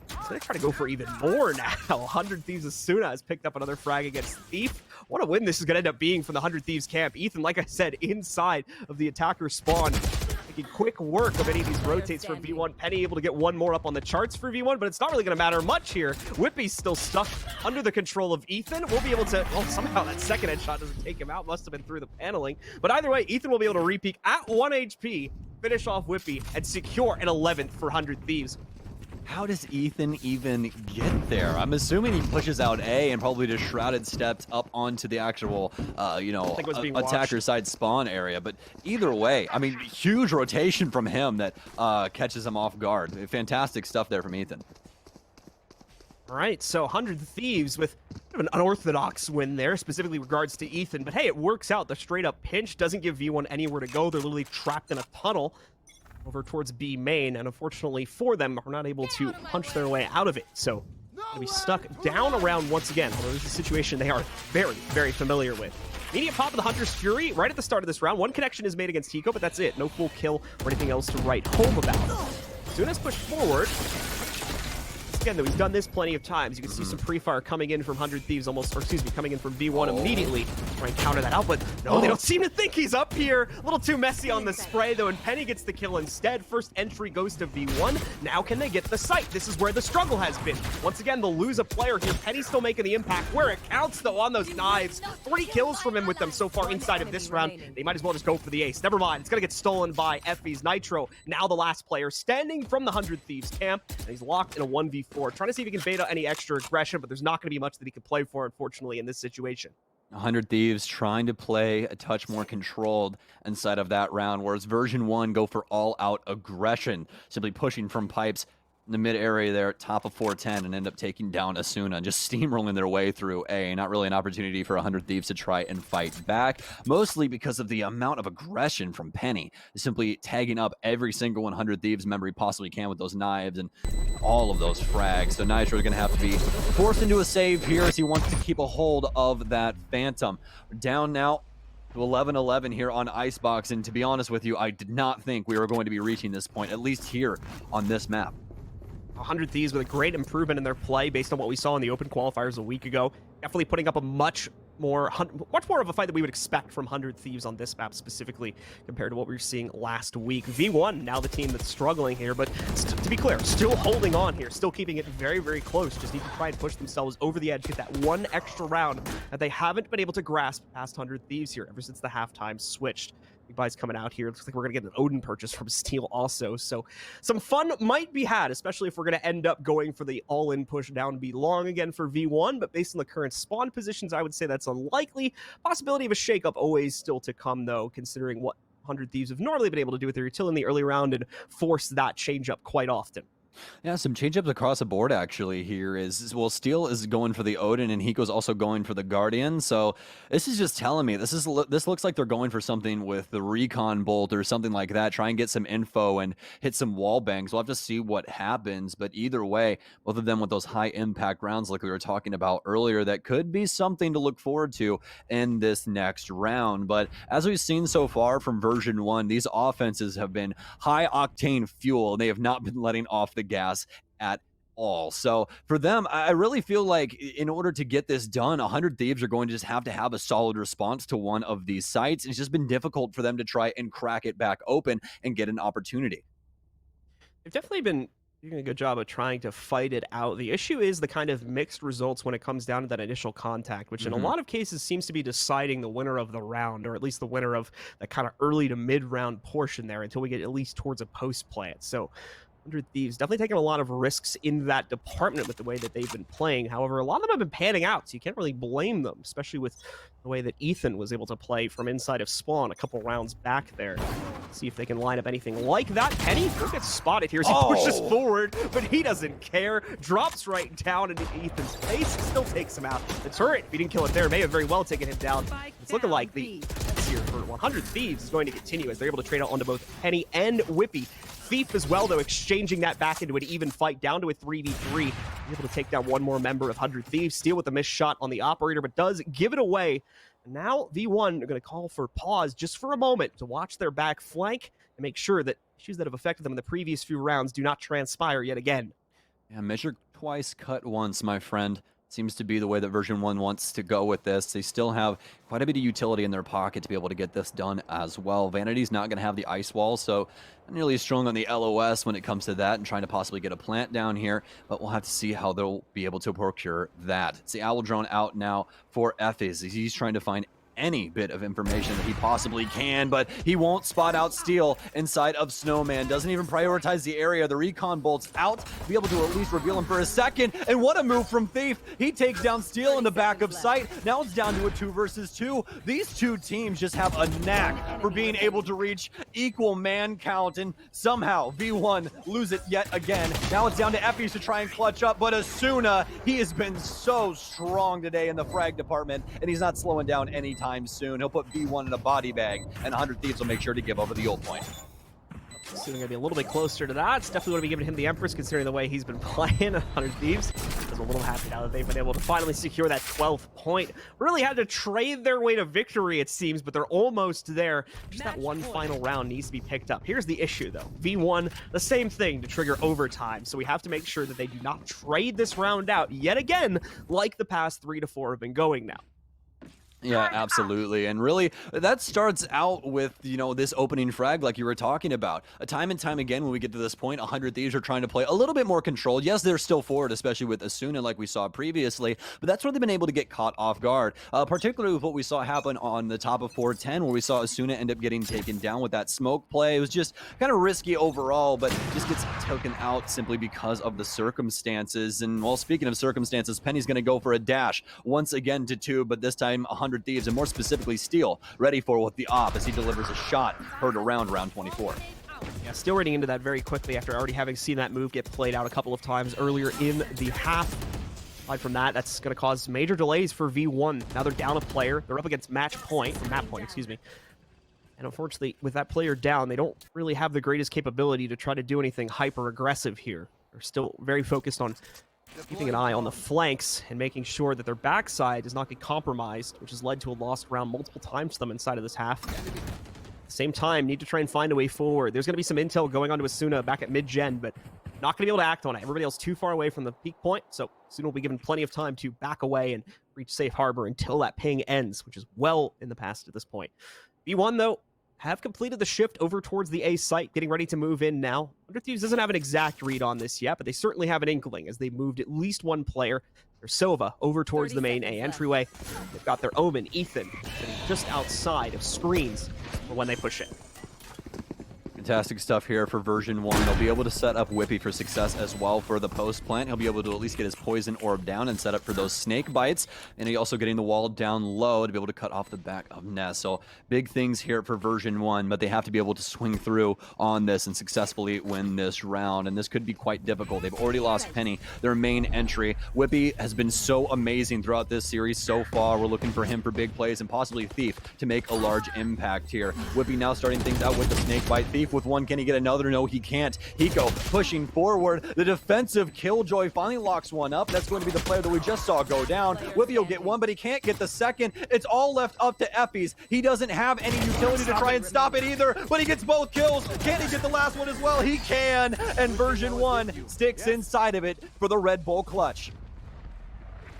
He's going to try to go for even more now. 100 Thieves Asuna has picked up another frag against Thief. What a win this is going to end up being from the 100 Thieves camp. Ethan, like I said, inside of the attacker spawn, making quick work of any of these rotates for V1. Penny able to get 1 more up on the charts for V1, but it's not really going to matter much here. Whippy's still stuck under the control of Ethan. We'll be able to, well, somehow that second headshot doesn't take him out. Must have been through the paneling. But either way, Ethan will be able to repeak at 1 HP, finish off Whippy, and secure an 11th for 100 Thieves. How does Ethan even get there? I'm assuming he pushes out A and probably just shrouded steps up onto the actual, attacker side spawn area. But either way, I mean, huge rotation from him that catches him off guard. Fantastic stuff there from Ethan. All right, so 100 Thieves with kind of an unorthodox win there, specifically regards to Ethan. But hey, it works out. The straight-up pinch doesn't give V1 anywhere to go. They're literally trapped in a tunnel over towards B main, and unfortunately for them, are not able to punch their way out of it. So they'll be stuck down around once again, although this is a situation they are very, very familiar with. Immediate pop of the Hunter's Fury right at the start of this round. 1 connection is made against Hiko, but that's it. No full kill or anything else to write home about. Suna's pushed forward. Again, though, he's done this plenty of times. You can see some pre-fire coming in from 100 Thieves coming in from V1 immediately. Try and counter that out, but no, they don't seem to think he's up here. A little too messy on the spray, though, and Penny gets the kill instead. First entry goes to V1. Now can they get the site? This is where the struggle has been. Once again, they'll lose a player here. Penny's still making the impact where it counts, though, on those knives. 3 kills from him with them so far inside of this round. They might as well just go for the ace. Never mind. It's going to get stolen by Effie's Nitro. Now the last player standing from the 100 Thieves camp, and he's locked in a 1v4. Trying to see if he can bait out any extra aggression, but there's not going to be much that he can play for, unfortunately, in this situation. 100 Thieves trying to play a touch more controlled inside of that round, whereas Version 1 go for all-out aggression, simply pushing from pipes in the mid area there, top of 410, and end up taking down Asuna and just steamrolling their way through A. Not really an opportunity for 100 Thieves to try and fight back, mostly because of the amount of aggression from Penny, simply tagging up every single 100 Thieves member he possibly can with those knives and all of those frags. So Nitro is going to have to be forced into a save here as he wants to keep a hold of that Phantom. We're down now to 11-11 here on Icebox, and to be honest with you, I did not think we were going to be reaching this point, at least here on this map. 100 Thieves with a great improvement in their play based on what we saw in the open qualifiers a week ago. Definitely putting up a much more of a fight that we would expect from 100 Thieves on this map specifically compared to what we were seeing last week. V1, now the team that's struggling here, but to be clear, still holding on here, still keeping it very, very close. Just need to try and push themselves over the edge, get that 1 extra round that they haven't been able to grasp past 100 Thieves here ever since the halftime switched. Big buys coming out here. Looks like we're going to get an Odin purchase from Steel also. So some fun might be had, especially if we're going to end up going for the all-in push down B long again for V1. But based on the current spawn positions, I would say that's unlikely. Possibility of a shakeup always still to come, though, considering what 100 Thieves have normally been able to do with their utility in the early round and force that change up quite often. Yeah, some change-ups across the board actually here is, well, Steel is going for the Odin and Hiko's also going for the Guardian. So this is just telling me this looks like they're going for something with the Recon Bolt or something like that. Try and get some info and hit some wall bangs. We'll have to see what happens. But either way, both of them with those high impact rounds like we were talking about earlier, that could be something to look forward to in this next round. But as we've seen so far from Version 1, these offenses have been high octane fuel. They have not been letting off the gas at all. So for them, I really feel like in order to get this done, 100 Thieves are going to just have to have a solid response to one of these sites. It's just been difficult for them to try and crack it back open and get an opportunity. They've definitely been doing a good job of trying to fight it out. The issue is the kind of mixed results when it comes down to that initial contact, which in a lot of cases seems to be deciding the winner of the round, or at least the winner of that kind of early to mid-round portion there until we get at least towards a post-plant. So 100 Thieves definitely taking a lot of risks in that department with the way that they've been playing. However, a lot of them have been panning out, so you can't really blame them, especially with the way that Ethan was able to play from inside of spawn a couple rounds back there. See if they can line up anything like that. Penny will get spotted here as he pushes forward, but he doesn't care. Drops right down into Ethan's face, still takes him out. The turret, if he didn't kill it there, may have very well taken him down. It's looking like the defense here for 100 Thieves is going to continue as they're able to trade out onto both Penny and Whippy. Thief as well, though, exchanging that back into an even fight, down to a 3v3. Able to take down one more member of 100 Thieves. Steal with a missed shot on the operator, but does give it away. And now V1 are going to call for pause just for a moment to watch their back flank and make sure that issues that have affected them in the previous few rounds do not transpire yet again. Yeah, measure twice, cut once, my friend. Seems to be the way that version 1 wants to go with this. They still have quite a bit of utility in their pocket to be able to get this done as well. Vanity's not going to have the ice wall, so not nearly as strong on the LOS when it comes to that and trying to possibly get a plant down here, but we'll have to see how they'll be able to procure that. It's the Owl Drone out now for Ephes. He's trying to find any bit of information that he possibly can, but he won't spot out Steel inside of Snowman. Doesn't even prioritize the area. The recon bolts out to be able to at least reveal him for a second. And what a move from Thief. He takes down Steel in the back of sight. Now it's down to a 2 versus 2. These two teams just have a knack for being able to reach equal man count, and somehow V1 lose it yet again. Now it's down to Effie to try and clutch up, but Asuna, he has been so strong today in the frag department, and he's not slowing down anytime soon. He'll put V1 in a body bag, and 100 Thieves will make sure to give over the ult point. Soon going to be a little bit closer to that. It's definitely going to be giving him the Empress, considering the way he's been playing. 100 Thieves is a little happy now that they've been able to finally secure that 12th point. Really had to trade their way to victory, it seems, but they're almost there. Just that one final round needs to be picked up. Here's the issue, though. V1, the same thing to trigger overtime, so we have to make sure that they do not trade this round out yet again, like the past 3 to 4 have been going now. Yeah, absolutely. And really, that starts out with, you know, this opening frag like you were talking about. Time and time again, when we get to this point, 100 Thieves are trying to play a little bit more controlled. Yes, they're still forward, especially with Asuna like we saw previously, but that's where they've been able to get caught off guard, particularly with what we saw happen on the top of 410, where we saw Asuna end up getting taken down with that smoke play. It was just kind of risky overall, but just gets taken out simply because of the circumstances. And, well, speaking of circumstances, Penny's going to go for a dash once again to 2, but this time 100 Thieves, and more specifically Steel, ready for with the op as he delivers a shot heard around round 24. Yeah, still running into that very quickly after already having seen that move get played out a couple of times earlier in the half. Aside from that, that's going to cause major delays for V1. Now they're down a player. They're up against match point, excuse me. And unfortunately, with that player down, they don't really have the greatest capability to try to do anything hyper-aggressive here. They're still very focused on keeping an eye on the flanks and making sure that their backside does not get compromised, which has led to a lost round multiple times to them inside of this half. At the same time, need to try and find a way forward. There's going to be some intel going on to Asuna back at mid-gen, but not going to be able to act on it. Everybody else too far away from the peak point, so Asuna will be given plenty of time to back away and reach safe harbor until that ping ends, which is well in the past at this point. V1, though, have completed the shift over towards the A site, getting ready to move in now. 100 Thieves doesn't have an exact read on this yet, but they certainly have an inkling as they moved at least one player, their Sova, over towards the main A entryway. They've got their Omen, Ethan, sitting just outside of screens for when they push it. Fantastic stuff here for version 1. They'll be able to set up Whippy for success as well for the post plant. He'll be able to at least get his poison orb down and set up for those snake bites. And he also getting the wall down low to be able to cut off the back of Ness. So big things here for version 1, but they have to be able to swing through on this and successfully win this round. And this could be quite difficult. They've already lost Penny, their main entry. Whippy has been so amazing throughout this series so far. We're looking for him for big plays and possibly Thief to make a large impact here. Whippy now starting things out with the snake bite. Thief with one. Can he get another? No, he can't. Hiko pushing forward. The defensive Killjoy finally locks one up. That's going to be the player that we just saw go down. Whippy will get one, but he can't get the second. It's all left up to Effes. He doesn't have any utility to try and stop it either, but he gets both kills. Can he get the last one as well? He can, and version 1 sticks inside of it for the Red Bull clutch.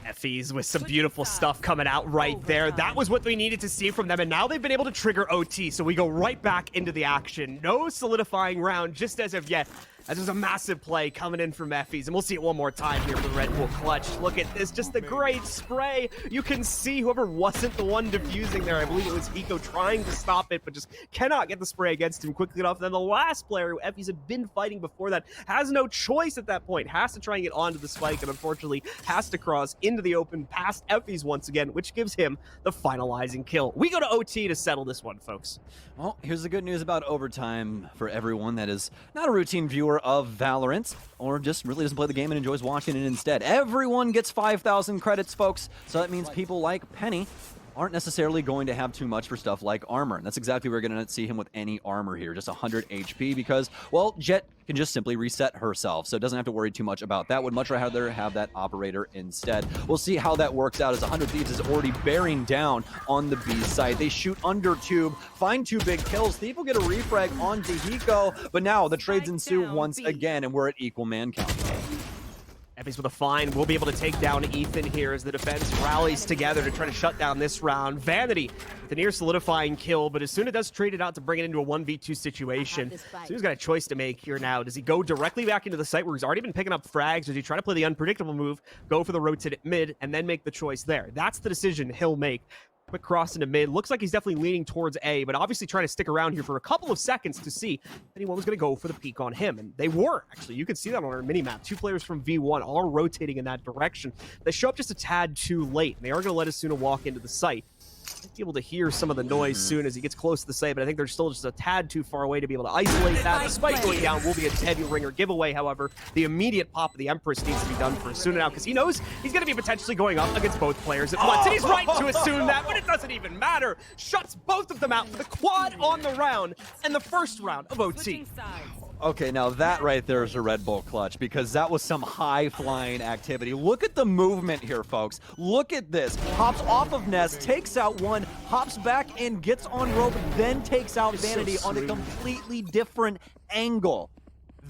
Effes with some beautiful stuff coming out right there. That was what we needed to see from them, and now they've been able to trigger OT, so we go right back into the action. No solidifying round just as of yet. as there's a massive play coming in from Effie's, and we'll see it one more time here for the Red Bull clutch. Look at this, just the great spray. You can see whoever wasn't the one defusing there, I believe it was Hiko, trying to stop it, but just cannot get the spray against him quickly enough. And then the last player who Effie's had been fighting before that has no choice at that point, has to try and get onto the spike, and unfortunately has to cross into the open past Effie's once again, which gives him the finalizing kill. We go to OT to settle this one, folks. Well, here's the good news about overtime for everyone that is not a routine viewer of Valorant, or just really doesn't play the game and enjoys watching it instead. Everyone gets 5,000 credits, folks, so that means people like Penny aren't necessarily going to have too much for stuff like armor. And that's exactly where we're going to see him with any armor here, just 100 HP, because, well, Jet can just simply reset herself, so doesn't have to worry too much about that. Would much rather have that operator instead. We'll see how that works out, as 100 Thieves is already bearing down on the B side. They shoot under tube, find 2 big kills. Thief will get a refrag onto Hiko, but now the trades ensue once again, and we're at equal man count. Effie's with a find. We'll be able to take down Ethan here as the defense rallies together to try to shut down this round. Vanity with a near solidifying kill, but as soon as it does trade it out to bring it into a 1v2 situation, so he's got a choice to make here now. Does he go directly back into the site where he's already been picking up frags, or does he try to play the unpredictable move, go for the rotate at mid, and then make the choice there? That's the decision he'll make. Quick cross into mid. Looks like he's definitely leaning towards A, but obviously trying to stick around here for a couple of seconds to see if anyone was going to go for the peek on him. And they were, actually. You can see that on our mini-map. 2 players from V1 are rotating in that direction. They show up just a tad too late, and they are going to let Asuna walk into the site. Might be able to hear some of the noise soon as he gets close to the site, but I think they're still just a tad too far away to be able to isolate that. The spike going down will be a heavy ringer giveaway, however. The immediate pop of the Empress needs to be done for Asuna now, because he knows he's going to be potentially going up against both players at once, and he's right to assume that, but it doesn't even matter. Shuts both of them out for the quad on the round, and the first round of OT. Okay, now that right there is a Red Bull clutch, because that was some high-flying activity. Look at the movement here, folks. Look at this. Hops off of Nest, takes out one, hops back and gets on rope, then takes out Vanity on a completely different angle.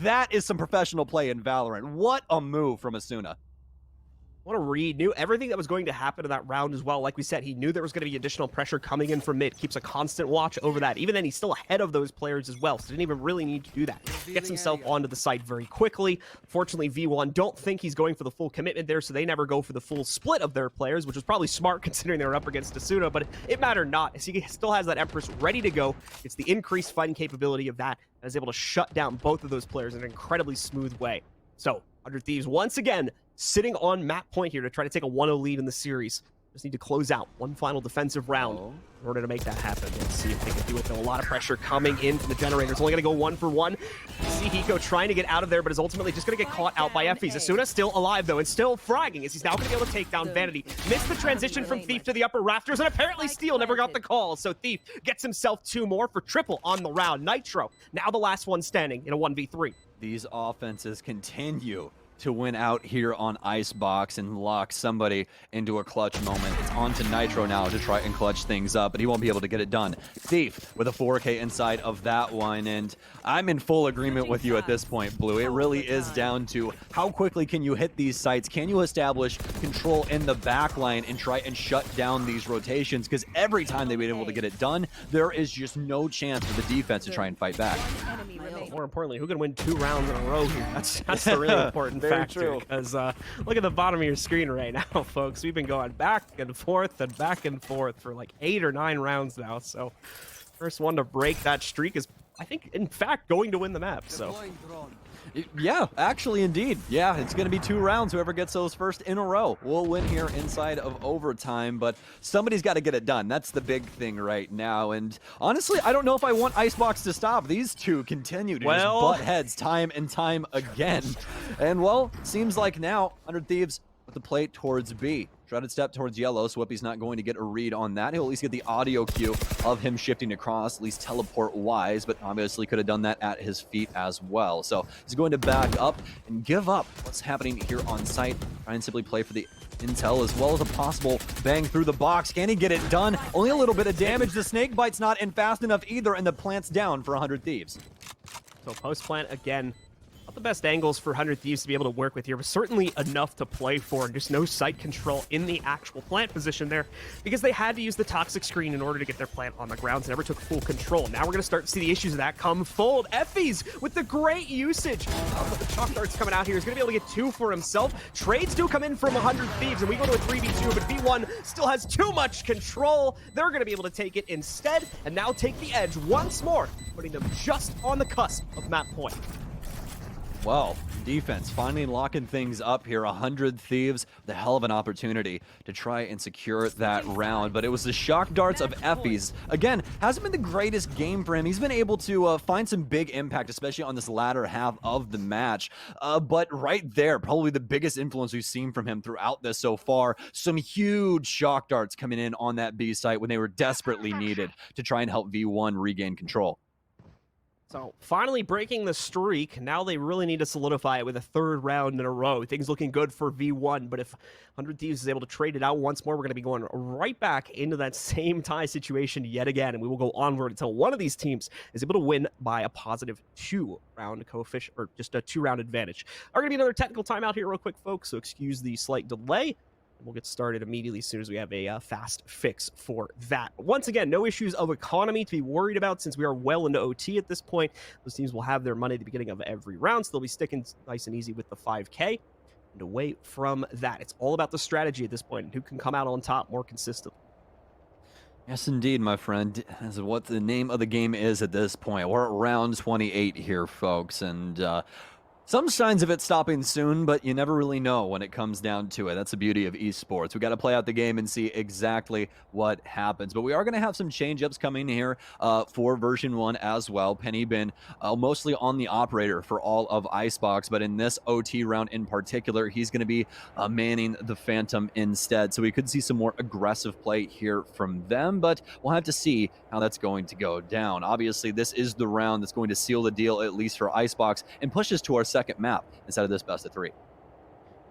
That is some professional play in Valorant. What a move from Asuna. What a read. Knew everything that was going to happen in that round as well. Like we said, he knew there was going to be additional pressure coming in from mid. Keeps a constant watch over that. Even then, he's still ahead of those players as well, so didn't even really need to do that. Gets himself onto the site very quickly. Fortunately, V1 don't think he's going for the full commitment there, so they never go for the full split of their players, which was probably smart considering they were up against Asuna, but it mattered not, as he still has that Empress ready to go. It's the increased fighting capability of that is able to shut down both of those players in an incredibly smooth way. So, 100 Thieves once again sitting on map point here to try to take a 1-0 lead in the series. Just need to close out one final defensive round in order to make that happen. Let's see if they can do it, though. A lot of pressure coming in from the Generators. Only going to go 1 for 1. See Hiko trying to get out of there, but is ultimately just going to get caught out by Effie's. Asuna still alive, though, and still fragging, as he's now going to be able to take down Vanity. Missed the transition from Thief to the upper rafters, and apparently Steel never got the call. So Thief gets himself 2 more for triple on the round. Nitro, now the last one standing in a 1v3. These offenses continue to win out here on Icebox and lock somebody into a clutch moment. It's on to Nitro now to try and clutch things up, but he won't be able to get it done. Thief with a 4K inside of that one, and I'm in full agreement with you at this point, Blue. It really is down to how quickly can you hit these sites? Can you establish control in the back line and try and shut down these rotations? Because every time they've been able to get it done, there is just no chance for the defense to try and fight back. More importantly, who can win 2 rounds in a row here? That's the really important factor. Because look at the bottom of your screen right now, folks. We've been going back and forth for like 8 or 9 rounds now. So first one to break that streak is, I think, in fact, going to win the map. So. Yeah, actually, indeed. Yeah, it's going to be 2 rounds. Whoever gets those first in a row will win here inside of overtime, but somebody's got to get it done. That's the big thing right now, and honestly, I don't know if I want Icebox to stop. These two continue to just butt heads time and time again. And, well, seems like now 100 Thieves with the play towards B. Shrouded step towards yellow, so Whippy's not going to get a read on that. He'll at least get the audio cue of him shifting across, at least teleport-wise, but obviously could have done that at his feet as well. So he's going to back up and give up what's happening here on site. Try and simply play for the intel as well as a possible bang through the box. Can he get it done? Only a little bit of damage. The snake bite's not in fast enough either, and the plant's down for 100 Thieves. So post plant again. A Not the best angles for 100 Thieves to be able to work with here, but certainly enough to play for, and just no site control in the actual plant position there, because they had to use the toxic screen in order to get their plant on the ground. Never took full control. Now we're going to start to see the issues of that come fold. Effie's with the great usage of the chalk darts coming out here is going to be able to get 2 for himself. Trades do come in from 100 Thieves, and we go to a 3v2, but V1 still has too much control. They're going to be able to take it instead, and now take the edge once more, putting them just on the cusp of map point. Well, defense finally locking things up here. 100 Thieves, the hell of an opportunity to try and secure that round. But it was the shock darts of Effie's. Again, hasn't been the greatest game for him. He's been able to find some big impact, especially on this latter half of the match. But right there, probably the biggest influence we've seen from him throughout this so far. Some huge shock darts coming in on that B site when they were desperately needed to try and help V1 regain control. So finally breaking the streak. Now they really need to solidify it with a 3rd round in a row. Things looking good for V1, but if 100 Thieves is able to trade it out once more, we're going to be going right back into that same tie situation yet again, and we will go onward until one of these teams is able to win by a positive 2-round coefficient, or just a 2-round advantage. Are going to be another technical timeout here real quick, folks, so excuse the slight delay. We'll get started immediately as soon as we have a fast fix for that. Once again, no issues of economy to be worried about since we are well into OT at this point. Those teams will have their money at the beginning of every round, so they'll be sticking nice and easy with the 5K. And away from that, it's all about the strategy at this point and who can come out on top more consistently. Yes, indeed, my friend. That's what the name of the game is at this point. We're at round 28 here, folks, and some signs of it stopping soon, but you never really know when it comes down to it. That's the beauty of esports. We got to play out the game and see exactly what happens. But we are going to have some change-ups coming here for version 1 as well. Penny been mostly on the operator for all of Icebox, but in this OT round in particular, he's going to be manning the Phantom instead. So we could see some more aggressive play here from them, but we'll have to see how that's going to go down. Obviously, this is the round that's going to seal the deal, at least for Icebox, and push us to our second map instead of this best of 3.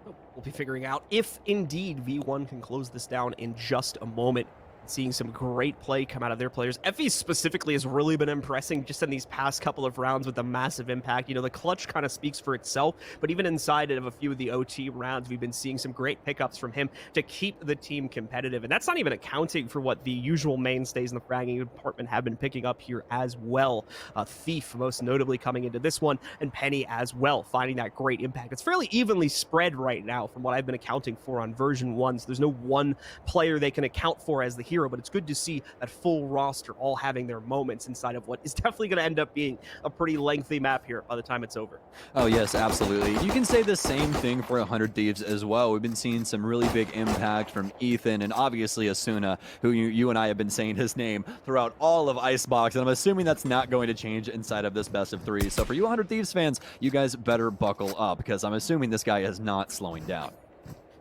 We'll be figuring out if indeed V1 can close this down in just a moment. Seeing some great play come out of their players. Effie specifically has really been impressing just in these past couple of rounds with the massive impact. You know, the clutch kind of speaks for itself, but even inside of a few of the OT rounds, we've been seeing some great pickups from him to keep the team competitive. And that's not even accounting for what the usual mainstays in the fragging department have been picking up here as well. Thief, most notably coming into this one, and Penny as well, finding that great impact. It's fairly evenly spread right now from what I've been accounting for on version 1. So there's no one player they can account for as the hero, but it's good to see that full roster all having their moments inside of what is definitely going to end up being a pretty lengthy map here by the time it's over. Oh yes, absolutely. You can say the same thing for 100 Thieves as well. We've been seeing some really big impact from Ethan and obviously Asuna, who you and I have been saying his name throughout all of Icebox, and I'm assuming that's not going to change inside of this best of 3. So for you 100 Thieves fans, you guys better buckle up, because I'm assuming this guy is not slowing down.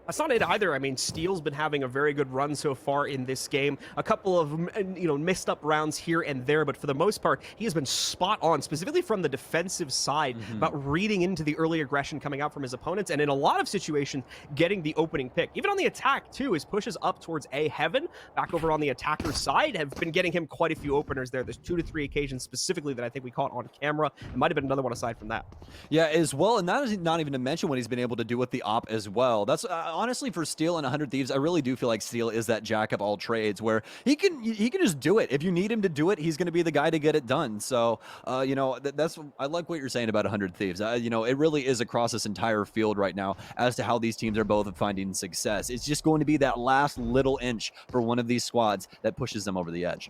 That's not it either. I mean, Steel's been having a very good run so far in this game. A couple of, missed up rounds here and there, but for the most part, he has been spot on, specifically from the defensive side, about reading into the early aggression coming out from his opponents, and in a lot of situations, getting the opening pick. Even on the attack, too, his pushes up towards A Heaven, back over on the attacker's side, have been getting him quite a few openers there. There's 2 to 3 occasions specifically that I think we caught on camera. It might have been another one aside from that. Yeah, as well, and that is not even to mention what he's been able to do with the op as well. That's honestly, for Steel and 100 Thieves, I really do feel like Steel is that jack of all trades, where he can just do it. If you need him to do it, he's going to be the guy to get it done. So, that's I like what you're saying about 100 Thieves. It really is across this entire field right now as to how these teams are both finding success. It's just going to be that last little inch for one of these squads that pushes them over the edge.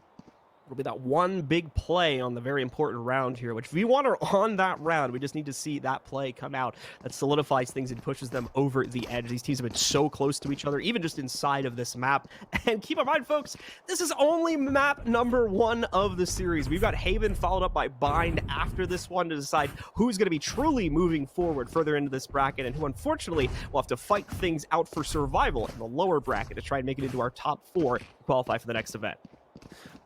It'll be that one big play on the very important round here, which V1 are on that round. We just need to see that play come out that solidifies things and pushes them over the edge. These teams have been so close to each other, even just inside of this map. And keep in mind, folks, this is only map number 1 of the series. We've got Haven followed up by Bind after this one to decide who's going to be truly moving forward further into this bracket, and who unfortunately will have to fight things out for survival in the lower bracket to try and make it into our top 4 to qualify for the next event.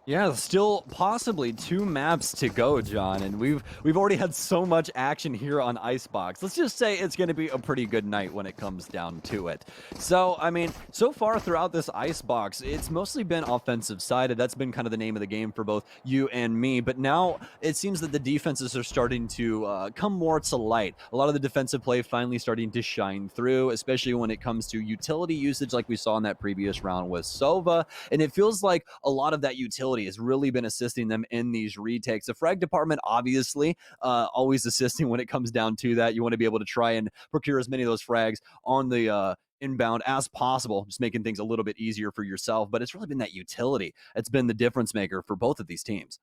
Yeah, still possibly 2 maps to go, John, and we've already had so much action here on Icebox. Let's just say it's going to be a pretty good night when it comes down to it. So, I mean, so far throughout this Icebox, it's mostly been offensive sided. That's been kind of the name of the game for both you and me. But now it seems that the defenses are starting to come more to light. A lot of the defensive play finally starting to shine through, especially when it comes to utility usage, like we saw in that previous round with Sova. And it feels like a lot of that utility has really been assisting them in these retakes. The frag department, obviously, always assisting when it comes down to that. You want to be able to try and procure as many of those frags on the inbound as possible, just making things a little bit easier for yourself. But it's really been that utility that's been the difference maker for both of these teams.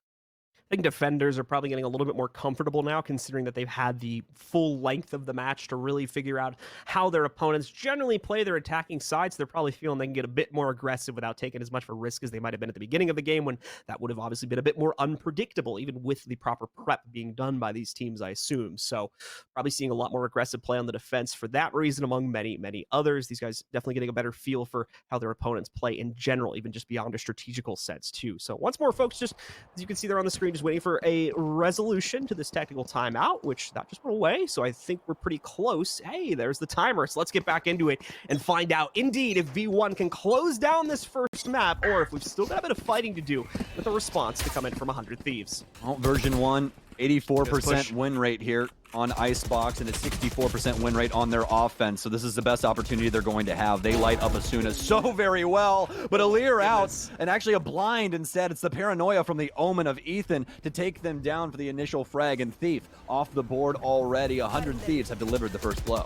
I think defenders are probably getting a little bit more comfortable now, considering that they've had the full length of the match to really figure out how their opponents generally play their attacking sides. They're probably feeling they can get a bit more aggressive without taking as much of a risk as they might have been at the beginning of the game, when that would have obviously been a bit more unpredictable, even with the proper prep being done by these teams, I assume. So probably seeing a lot more aggressive play on the defense for that reason, among many, many others. These guys definitely getting a better feel for how their opponents play in general, even just beyond a strategical sense too. So once more, folks, just as you can see there on the screen, just waiting for a resolution to this technical timeout, which that just went away. So I think we're pretty close. Hey, there's the timer. So let's get back into it and find out indeed if V1 can close down this first map, or if we've still got a bit of fighting to do with a response to come in from 100 Thieves. Well, version 1, 84% win rate here on Icebox, and a 64% win rate on their offense. So this is the best opportunity they're going to have. They light up Asuna so very well, but a Lear out, and actually a blind instead. It's the paranoia from the Omen of Ethan to take them down for the initial frag, and Thief off the board already. 100 Thieves have delivered the first blow.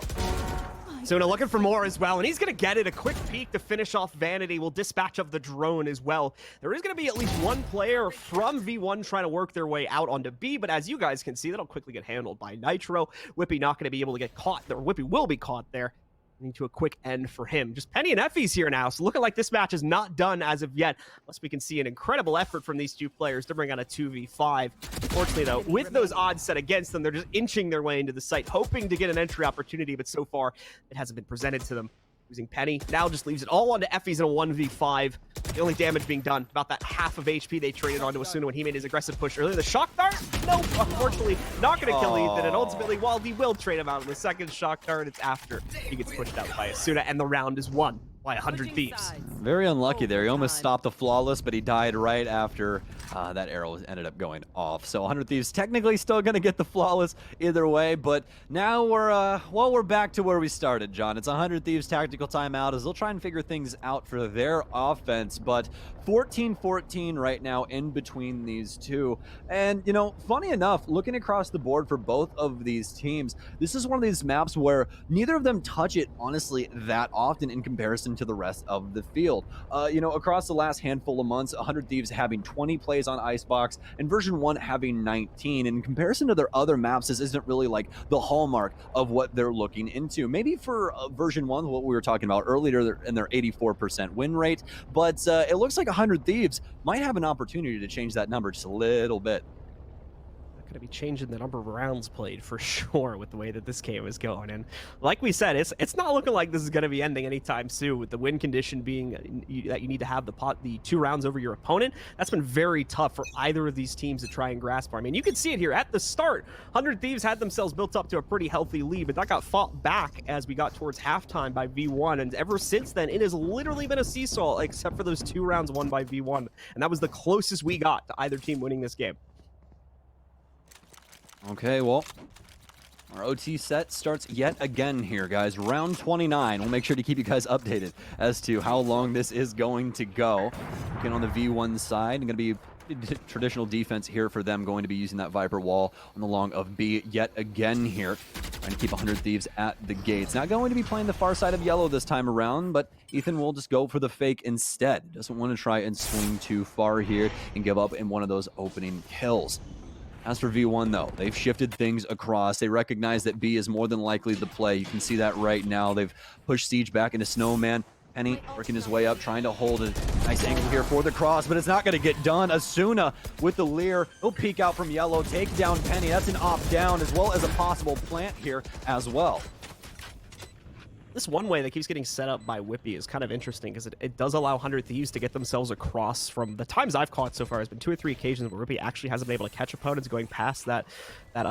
Suna looking for more as well, and he's going to get it. A quick peek to finish off Vanity. Will dispatch of the drone as well. There is going to be at least one player from V1 trying to work their way out onto B, but as you guys can see, that'll quickly get handled by Nitro. Whippy not going to be able to get caught there. Whippy will be caught there. Leading to a quick end for him. Just Penny and Effie's here now, so looking like this match is not done as of yet, unless we can see an incredible effort from these two players to bring on a 2v5. Unfortunately, though, with those odds set against them, they're just inching their way into the site, hoping to get an entry opportunity, but so far, it hasn't been presented to them. Losing Penny now just leaves it all onto Effie's in a 1v5. The only damage being done, about that half of HP they traded onto Asuna when he made his aggressive push earlier. The shock dart? Nope, unfortunately, not going to kill Ethan. And ultimately, while he will trade him out in the second shock dart, it's after he gets pushed out by Asuna, and the round is won by 100 Thieves. Very unlucky there. He almost stopped the flawless, but he died right after that arrow ended up going off. So 100 Thieves technically still going to get the flawless either way, but now we're back to where we started, John. It's 100 Thieves tactical timeout as they'll try and figure things out for their offense, but 14-14 right now in between these two. And, you know, funny enough, looking across the board for both of these teams, this is one of these maps where neither of them touch it, honestly, that often in comparison to the rest of the field. You know, across the last handful of months, 100 Thieves having 20 plays on Icebox and Version 1 having 19. In comparison to their other maps, this isn't really like the hallmark of what they're looking into. Maybe for Version 1, what we were talking about earlier, in their 84% win rate, but it looks like 100 Thieves might have an opportunity to change that number just a little bit. Going to be changing the number of rounds played for sure with the way that this game is going. And like we said, it's not looking like this is going to be ending anytime soon, with the win condition being that you need to have the 2 rounds over your opponent. That's been very tough for either of these teams to try and grasp. I mean, you can see it here at the start. 100 Thieves had themselves built up to a pretty healthy lead, but that got fought back as we got towards halftime by V1. And ever since then, it has literally been a seesaw, except for those 2 rounds won by V1. And that was the closest we got to either team winning this game. Okay, well, our OT set starts yet again here, guys. Round 29. We'll make sure to keep you guys updated as to how long this is going to go. Again, on the V1 side, going to be traditional defense here for them, going to be using that Viper wall on the long of B yet again here. Trying to keep 100 Thieves at the gates. Not going to be playing the far side of yellow this time around, but Ethan will just go for the fake instead. Doesn't want to try and swing too far here and give up in one of those opening kills. As for V1, though, they've shifted things across. They recognize that B is more than likely the play. You can see that right now. They've pushed Siege back into Snowman. Penny working his way up, trying to hold a nice angle here for the cross, but it's not going to get done. Asuna with the Lear. He'll peek out from yellow, take down Penny. That's an opt down, as well as a possible plant here as well. This one way that keeps getting set up by Whippy is kind of interesting because it does allow 100 Thieves to get themselves across. From the times I've caught so far, has been 2 or 3 occasions where Whippy actually hasn't been able to catch opponents going past that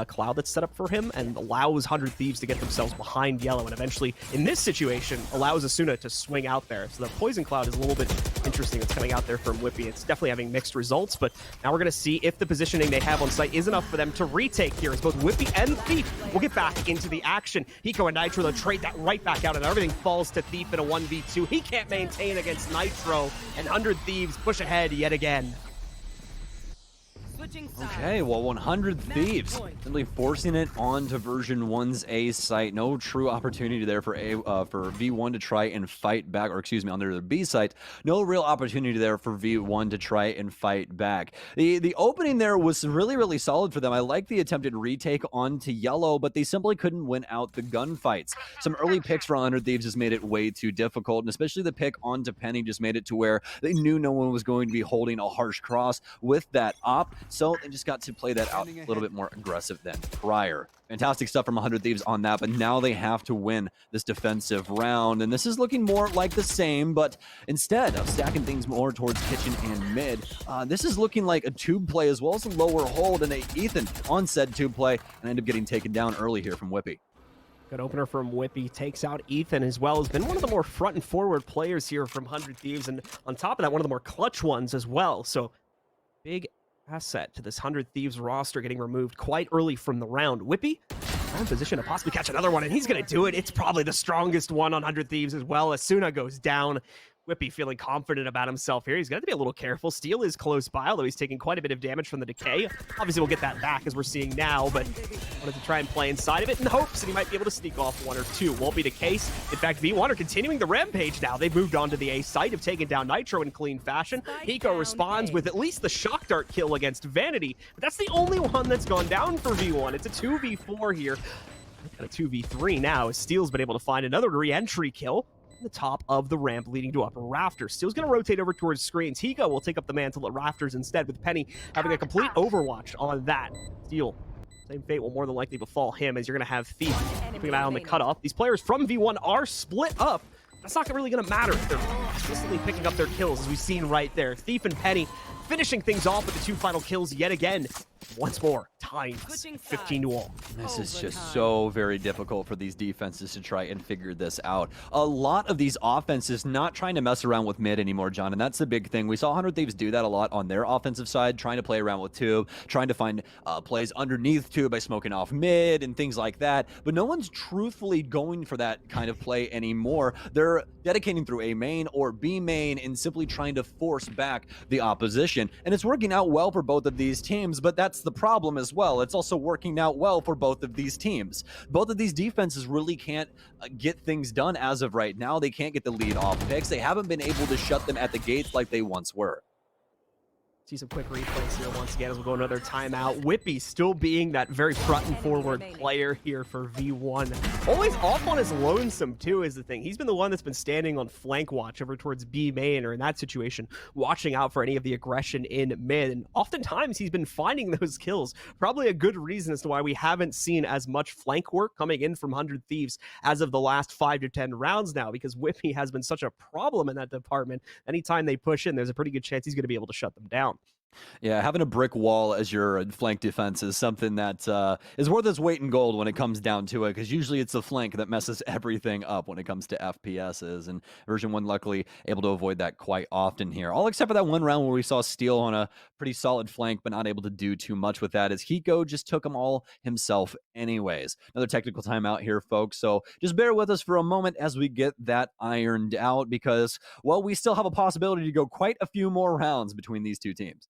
cloud that's set up for him, and allows 100 Thieves to get themselves behind yellow, and eventually, in this situation, allows Asuna to swing out there. So the poison cloud is a little bit interesting that's coming out there from Whippy. It's definitely having mixed results, but now we're going to see if the positioning they have on site is enough for them to retake here, as both Whippy and Thief will get back into the action. Hiko and Nitro, they'll trade that right back out, and everything falls to Thief in a 1v2. He can't maintain against Nitro, and 100 Thieves push ahead yet again. Okay, well, 100 Thieves simply forcing it onto version 1's A site. No true opportunity there for V1 to try and fight back, or excuse me, on their B site. No real opportunity there for V1 to try and fight back. The opening there was really, really solid for them. I like the attempted retake onto yellow, but they simply couldn't win out the gunfights. Some early picks for 100 Thieves just made it way too difficult, and especially the pick onto Penny just made it to where they knew no one was going to be holding a harsh cross with that op. So they just got to play that out a little bit more aggressive than prior. Fantastic stuff from 100 Thieves on that, but now they have to win this defensive round, and this is looking more like the same, but instead of stacking things more towards kitchen and mid, this is looking like a tube play as well as a lower hold, and Ethan on said tube play, and end up getting taken down early here from Whippy. Good opener from Whippy, takes out Ethan as well. Has been one of the more front and forward players here from 100 Thieves, and on top of that, one of the more clutch ones as well. So big asset to this 100 Thieves roster getting removed quite early from the round. Whippy in position to possibly catch another one, and he's going to do it. It's probably the strongest one on 100 Thieves as well. Asuna goes down. Whippy feeling confident about himself here. He's got to be a little careful. Steel is close by, although he's taking quite a bit of damage from the decay. Obviously, we'll get that back as we're seeing now, but wanted to try and play inside of it in hopes that he might be able to sneak off one or two. Won't be the case. In fact, V1 are continuing the rampage now. They've moved on to the A site, have taken down Nitro in clean fashion. Hiko responds with at least the shock dart kill against Vanity, but that's the only one that's gone down for V1. It's a 2v4 here. And a 2v3 now, as Steel's been able to find another re-entry kill the top of the ramp leading to upper rafters. Steel's going to rotate over towards screens. Hiko will take up the mantle at rafters instead, with Penny having a complete overwatch on that. Steel, same fate will more than likely befall him, as you're going to have Thief keeping an eye on the cutoff. These players from V1 are split up. That's not really going to matter. They're consistently picking up their kills, as we've seen right there. Thief and Penny finishing things off with the 2 final kills yet again. Once more, times 15-all. This is just so very difficult for these defenses to try and figure this out. A lot of these offenses not trying to mess around with mid anymore, John, and that's the big thing. We saw 100 Thieves do that a lot on their offensive side, trying to play around with tube, trying to find plays underneath tube by smoking off mid and things like that, but no one's truthfully going for that kind of play anymore. They're dedicating through A main or B main and simply trying to force back the opposition, and it's working out well for both of these teams, but that's the problem as well. It's also working out well for both of these teams. Both of these defenses really can't get things done as of right now. They can't get the lead off picks. They haven't been able to shut them at the gates like they once were. See some quick replays here once again as we'll go another timeout. Whippy still being that very front and forward player here for V1. Always off on his lonesome too is the thing. He's been the one that's been standing on flank watch over towards B main, or in that situation, watching out for any of the aggression in mid. And oftentimes he's been finding those kills. Probably a good reason as to why we haven't seen as much flank work coming in from 100 Thieves as of the last 5 to 10 rounds now, because Whippy has been such a problem in that department. Anytime they push in, there's a pretty good chance he's going to be able to shut them down. Yeah, having a brick wall as your flank defense is something that is worth its weight in gold when it comes down to it, because usually it's the flank that messes everything up when it comes to FPSs, and Version 1 luckily able to avoid that quite often here. All except for that one round where we saw Steel on a pretty solid flank, but not able to do too much with that, as Hiko just took them all himself anyways. Another technical timeout here, folks, so just bear with us for a moment as we get that ironed out, because, well, we still have a possibility to go quite a few more rounds between these two teams.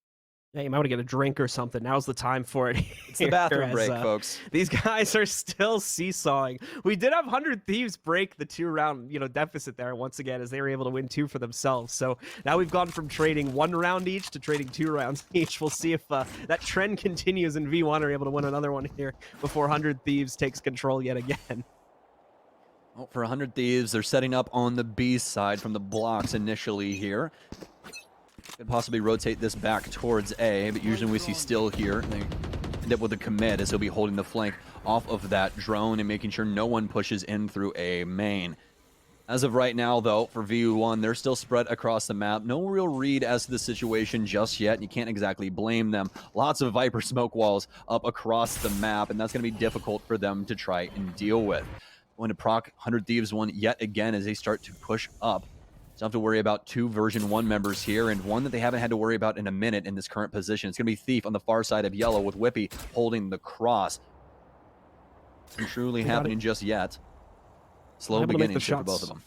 Yeah, you might want to get a drink or something. Now's the time for it. It's the bathroom break, folks. These guys are still seesawing. We did have 100 Thieves break the 2-round, deficit there once again, as they were able to win 2 for themselves. So now we've gone from trading 1 round each to trading 2 rounds each. We'll see if that trend continues and V1 are able to win another one here before 100 Thieves takes control yet again. Well, for 100 Thieves, they're setting up on the B side from the blocks initially here. Could possibly rotate this back towards A, but usually we see Still here. They end up with a commit, as he'll be holding the flank off of that drone and making sure no one pushes in through A main. As of right now, though, for VU1, they're still spread across the map. No real read as to the situation just yet. You can't exactly blame them. Lots of Viper smoke walls up across the map, and that's going to be difficult for them to try and deal with. Going to proc 100 Thieves 1 yet again as they start to push up. So have to worry about 2 Version 1 members here, and one that they haven't had to worry about in a minute in this current position. It's going to be Thief on the far side of yellow with Whippy holding the cross. Isn't truly happening just yet. Slow beginning for both of them.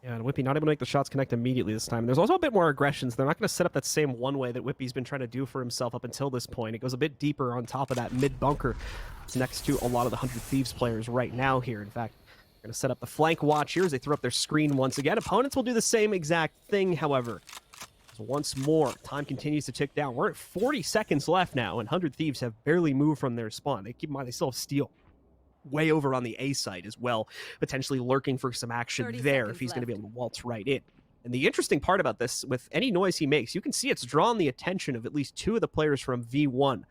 Yeah, and Whippy not able to make the shots connect immediately this time. And there's also a bit more aggression, so they're not going to set up that same one way that Whippy's been trying to do for himself up until this point. It goes a bit deeper on top of that mid-bunker. It's next to a lot of the 100 Thieves players right now here. In fact, they're going to set up the flank watch here as they throw up their screen once again. Opponents will do the same exact thing, however. So once more, time continues to tick down. We're at 40 seconds left now, and 100 Thieves have barely moved from their spawn. Keep in mind, they still have Steel way over on the A side as well, potentially lurking for some action there if he's going to be able to waltz right in. And the interesting part about this, with any noise he makes, you can see it's drawn the attention of at least 2 of the players from V1.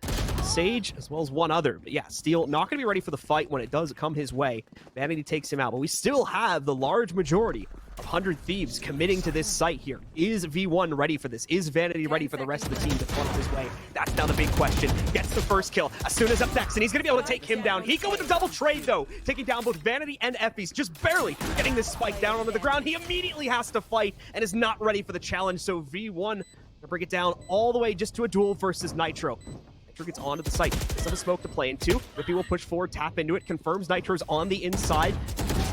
Sage, as well as one other. But yeah, Steel not going to be ready for the fight when it does come his way. Vanity takes him out, but we still have the large majority of 100 Thieves committing to this site here. Is V1 ready for this? Is Vanity ready for the rest of the team to flood his way? That's now the big question. Gets the first kill as soon as up next, and he's going to be able to take him down. Hiko with a double trade, though, taking down both Vanity and Effie's, just barely getting this spike down onto the ground. He immediately has to fight and is not ready for the challenge, so V1 to bring it down all the way just to a duel versus Nitro. Nitro gets onto the site. Does have a smoke to play into. Whippy will push forward, tap into it, confirms Nitro's on the inside.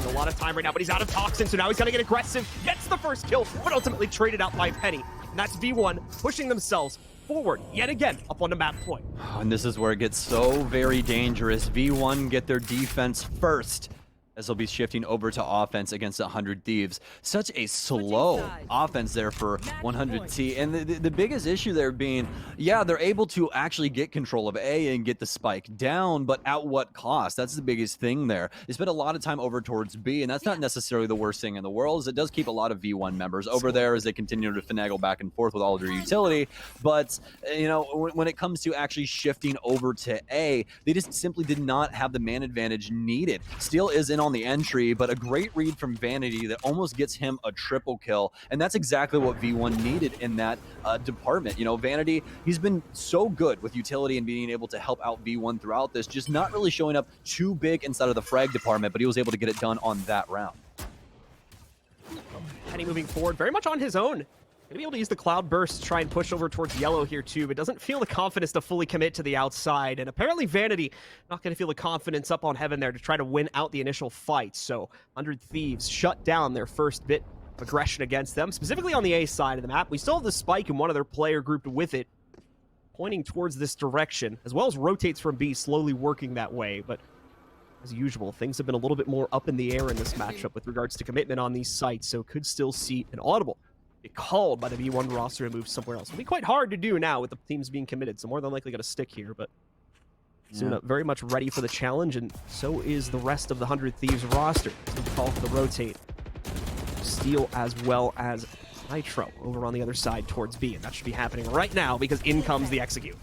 A lot of time right now, but he's out of toxin, so now he's got to get aggressive. Gets the first kill, but ultimately traded out by Penny. And that's V1 pushing themselves forward yet again up on the map point. And this is where it gets so very dangerous. V1 get their defense first, as they'll be shifting over to offense against 100 Thieves. Such a slow offense there for 100T. And the biggest issue there being, yeah, they're able to actually get control of A and get the spike down, but at what cost? That's the biggest thing there. They spent a lot of time over towards B, and that's not necessarily the worst thing in the world, as it does keep a lot of V1 members over there as they continue to finagle back and forth with all of their utility. But, you know, when it comes to actually shifting over to A, they just simply did not have the man advantage needed. Steel is in on the entry, but a great read from Vanity that almost gets him a triple kill, and that's exactly what V1 needed in that department. You know, Vanity, he's been so good with utility and being able to help out V1 throughout this, just not really showing up too big inside of the frag department, but he was able to get it done on that round. Penny moving forward very much on his own. Gonna be able to use the Cloud Burst to try and push over towards yellow here too, but doesn't feel the confidence to fully commit to the outside. And apparently Vanity not gonna feel the confidence up on heaven there to try to win out the initial fight. So 100 Thieves shut down their first bit of aggression against them, specifically on the A side of the map. We still have the spike and one other player grouped with it, pointing towards this direction, as well as rotates from B, slowly working that way. But as usual, things have been a little bit more up in the air in this matchup with regards to commitment on these sites, so could still see an audible get called by the V1 roster and move somewhere else. It'll be quite hard to do now with the teams being committed, so more than likely going to stick here, but Suna very much ready for the challenge, and so is the rest of the 100 Thieves roster. Call for the rotate. Steel as well as Nitro over on the other side towards B, and that should be happening right now because in comes the execute.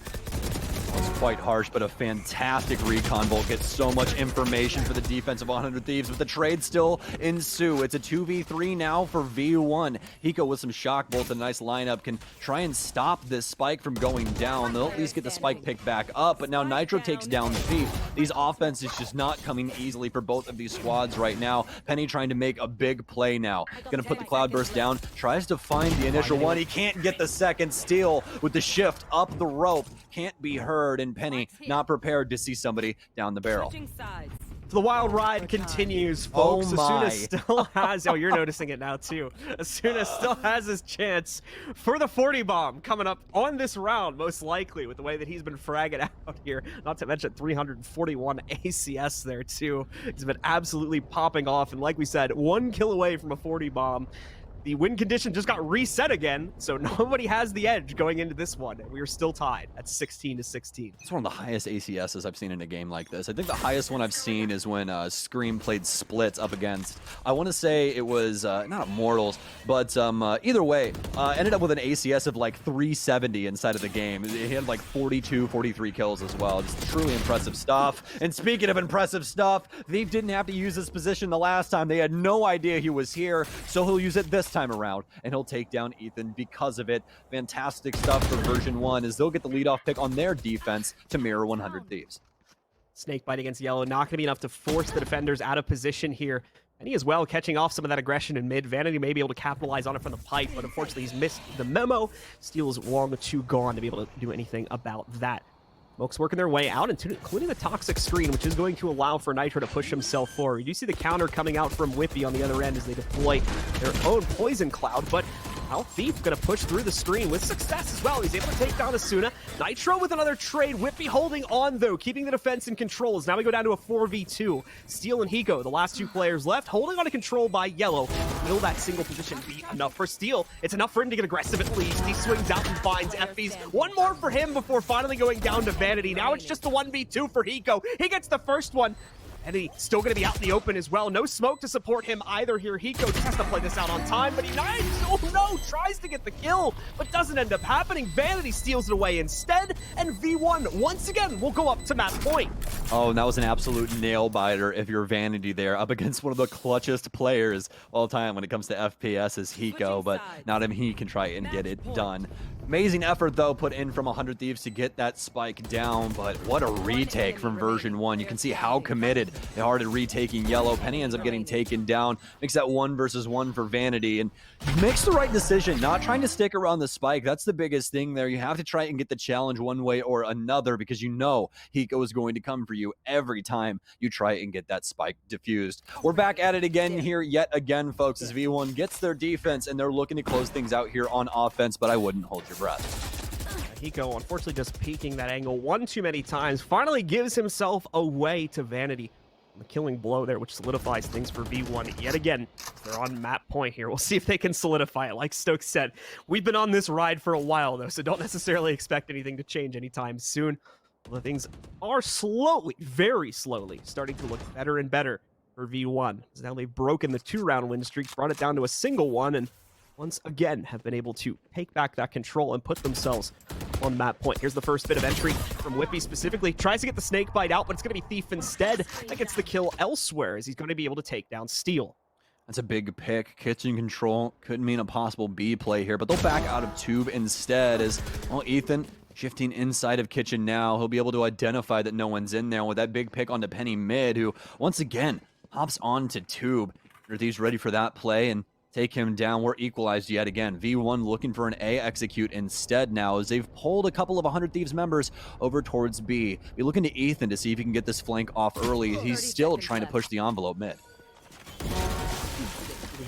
It's quite harsh, but a fantastic recon bolt. Gets so much information for the defense of 100 Thieves, but the trade still ensue. It's a 2v3 now for V1. Hiko with some shock bolts, a nice lineup, can try and stop this spike from going down. They'll at least get the spike picked back up, but now Nitro takes down Thief. These offenses just not coming easily for both of these squads right now. Penny trying to make a big play now. Gonna put the Cloud Burst down, tries to find the initial one. He can't get the second. Steel with the shift up the rope. Can't be heard, and Penny not prepared to see somebody down the barrel. The wild ride continues, folks. Asuna still has... Oh, you're noticing it now, too. Asuna still has his chance for the 40 bomb coming up on this round, most likely, with the way that he's been fragging out here. Not to mention 341 ACS there, too. He's been absolutely popping off, and like we said, 1 kill away from a 40 bomb. the win condition just got reset again, so nobody has the edge going into this one. We are still tied at 16-16. It's one of the highest ACSs I've seen in a game like this. I think the highest one I've seen is when Scream played Splits up against, I want to say it was, not Immortals, but either way, ended up with an ACS of like 370 inside of the game. He had like 42, 43 kills as well. Just truly impressive stuff. And speaking of impressive stuff, Thief didn't have to use this position the last time. They had no idea he was here, so he'll use it this time around, and he'll take down Ethan because of it. Fantastic stuff for Version 1 as they'll get the leadoff pick on their defense to mirror 100 Thieves. Snakebite against Yellow, not going to be enough to force the defenders out of position here. And he as well catching off some of that aggression in mid. Vanity may be able to capitalize on it from the pipe, but unfortunately he's missed the memo. Steel is long too gone to be able to do anything about that. Smoke's working their way out, including the toxic screen, which is going to allow for Nitro to push himself forward. You see the counter coming out from Whippy on the other end as they deploy their own poison cloud, but now Thief going to push through the screen with success as well. He's able to take down Asuna. Nitro with another trade. Whippy holding on, though, keeping the defense in control. As now we go down to a 4v2. Steel and Hiko, the last two players left, holding on to control by Yellow. Will that single position be enough for Steel? It's enough for him to get aggressive at least. He swings out and finds Effie's. One more for him before finally going down to Vanity. Now it's just a 1v2 for Hiko. He gets the first one. And he's still going to be out in the open as well. No smoke to support him either here. Hiko just has to play this out on time, but he oh no, tries to get the kill, but doesn't end up happening. Vanity steals it away instead, and V1 once again will go up to match point. Oh, and that was an absolute nail-biter if you're Vanity there, up against one of the clutchest players all time when it comes to FPS is Hiko, but not him, he can try and get it done. Amazing effort, though, put in from 100 Thieves to get that spike down, but what a retake from Version 1. You can see how committed they are to retaking Yellow. Penny ends up getting taken down, makes that 1 versus 1 for Vanity, and makes the right decision, not trying to stick around the spike. That's the biggest thing there. You have to try and get the challenge one way or another because you know Hiko is going to come for you every time you try and get that spike diffused. We're back at it again here yet again, folks, as V1 gets their defense, and they're looking to close things out here on offense, but I wouldn't hold your breath. Hiko, unfortunately, just peeking that angle one too many times, finally gives himself away to Vanity. The killing blow there, which solidifies things for V1 yet again. They're on map point here. We'll see if they can solidify it. Like Stokes said, we've been on this ride for a while, though, so don't necessarily expect anything to change anytime soon. Although things are slowly, very slowly, starting to look better and better for V1. As now they've broken the 2-round win streak, brought it down to a single one, and once again have been able to take back that control and put themselves on map point. Here's the first bit of entry from Whippy specifically. Tries to get the snake bite out, but it's going to be Thief instead. That gets the kill elsewhere as he's going to be able to take down Steel. That's a big pick. Kitchen control could mean a possible B play here, but they'll back out of Tube instead as, well, Ethan shifting inside of Kitchen now. He'll be able to identify that no one's in there with that big pick onto Penny mid, who once again hops onto Tube. Are these ready for that play and take him down? We're equalized yet again. V1 looking for an A execute instead now as they've pulled a couple of 100 Thieves members over towards B. Be looking to Ethan to see if he can get this flank off early. He's still trying to push the envelope mid.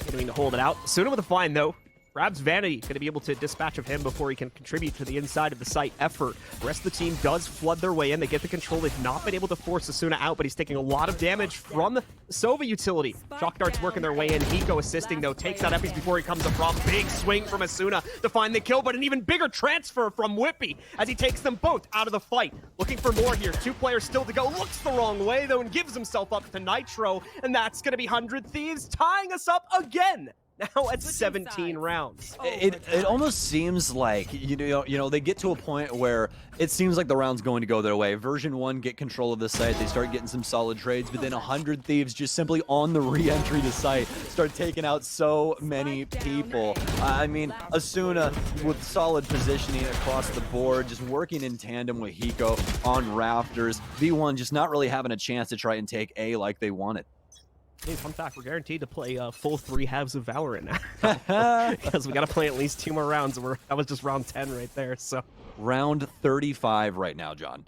Continuing to hold it out. Suna with a find, though. Grabs Vanity, going to be able to dispatch of him before he can contribute to the inside of the site effort. The rest of the team does flood their way in. They get the control. They've not been able to force Asuna out, but he's taking a lot of damage from the Sova utility. Shock darts working their way in. Hiko assisting, though. Takes out Eppies before he comes across. Big swing from Asuna to find the kill, but an even bigger transfer from Whippy as he takes them both out of the fight. Looking for more here. 2 players still to go. Looks the wrong way, though, and gives himself up to Nitro, and that's going to be 100 Thieves tying us up again. Now at 17 rounds. It almost seems like, you know, they get to a point where it seems like the round's going to go their way. Version 1 get control of the site. They start getting some solid trades, but then 100 Thieves just simply on the re-entry to site start taking out so many people. I mean, Asuna with solid positioning across the board, just working in tandem with Hiko on rafters. V1 just not really having a chance to try and take A like they wanted. Hey, fun fact, we're guaranteed to play full 3 halves of Valorant now. Because we got to play at least 2 more rounds, and that was just round 10 right there, so. Round 35 right now, John.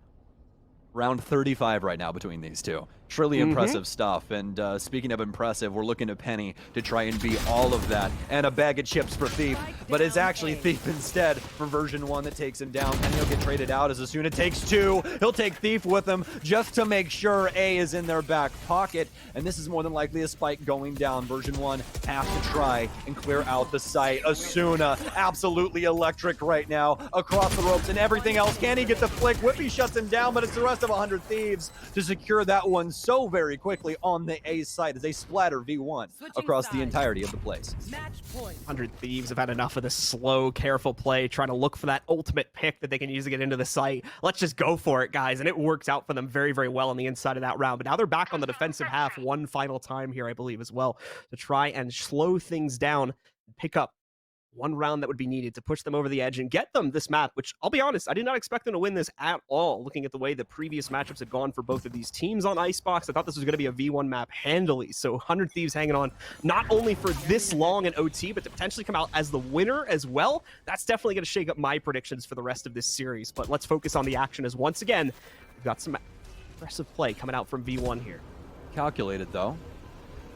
Round 35 right now between these two. Truly impressive stuff. And speaking of impressive, we're looking to Penny to try and be all of that. And a bag of chips for Thief, but it's actually Thief instead for version 1 that takes him down. Penny will get traded out as soon as it takes 2. He'll take Thief with him just to make sure A is in their back pocket. And this is more than likely a spike going down. Version 1 have to try and clear out the site. Asuna, absolutely electric right now, across the ropes and everything else. Can he get the flick? Whippy shuts him down, but it's the rest of 100 Thieves to secure that one so very quickly on the A side as they splatter V1 across the entirety of the place. 100 Thieves have had enough of this slow, careful play, trying to look for that ultimate pick that they can use to get into the site. Let's just go for it, guys. And it works out for them very, very well on the inside of that round. But now they're back on the defensive half one final time here, I believe, as well, to try and slow things down and pick up one round that would be needed to push them over the edge and get them this map, which I'll be honest, I did not expect them to win this at all. Looking at the way the previous matchups had gone for both of these teams on Icebox, I thought this was going to be a V1 map handily. So 100 Thieves hanging on not only for this long in OT, but to potentially come out as the winner as well. That's definitely going to shake up my predictions for the rest of this series. But let's focus on the action as once again, we've got some aggressive play coming out from V1 here. Calculated though,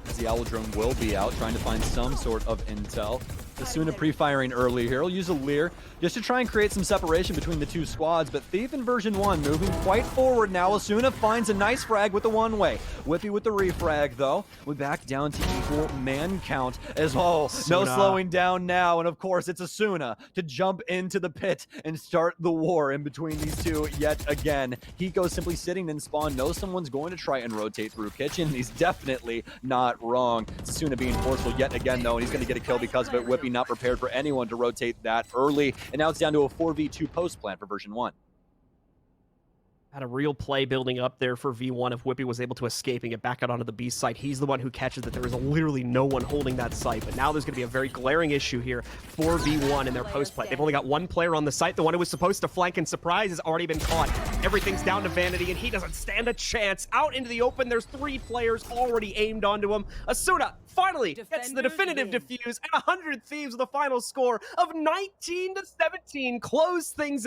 as the Owl Drone will be out trying to find some sort of intel. Asuna pre-firing early here. He'll use a Leer just to try and create some separation between the two squads, but Thief in version 1 moving quite forward now. Asuna finds a nice frag with the one-way. Whippy with the refrag, though. We're back down to equal man count as well. No slowing down now, and of course, it's Asuna to jump into the pit and start the war in between these two yet again. Hiko's simply sitting in spawn, knows someone's going to try and rotate through kitchen, and he's definitely not wrong. It's Asuna being forceful yet again, though, and he's going to get a kill because of it. Whippy not prepared for anyone to rotate that early, and now it's down to a 4v2 post plan for version 1. Had a real play building up there for V1 if Whippy was able to escape and get back out onto the B site. He's the one who catches that there is literally no one holding that site. But now there's going to be a very glaring issue here for V1 in their post play. They've only got one player on the site. The one who was supposed to flank and surprise has already been caught. Everything's down to Vanity, and he doesn't stand a chance. Out into the open, there's 3 players already aimed onto him. Asuna finally gets the definitive defuse, and 100 Thieves with a final score of 19-17 close things out.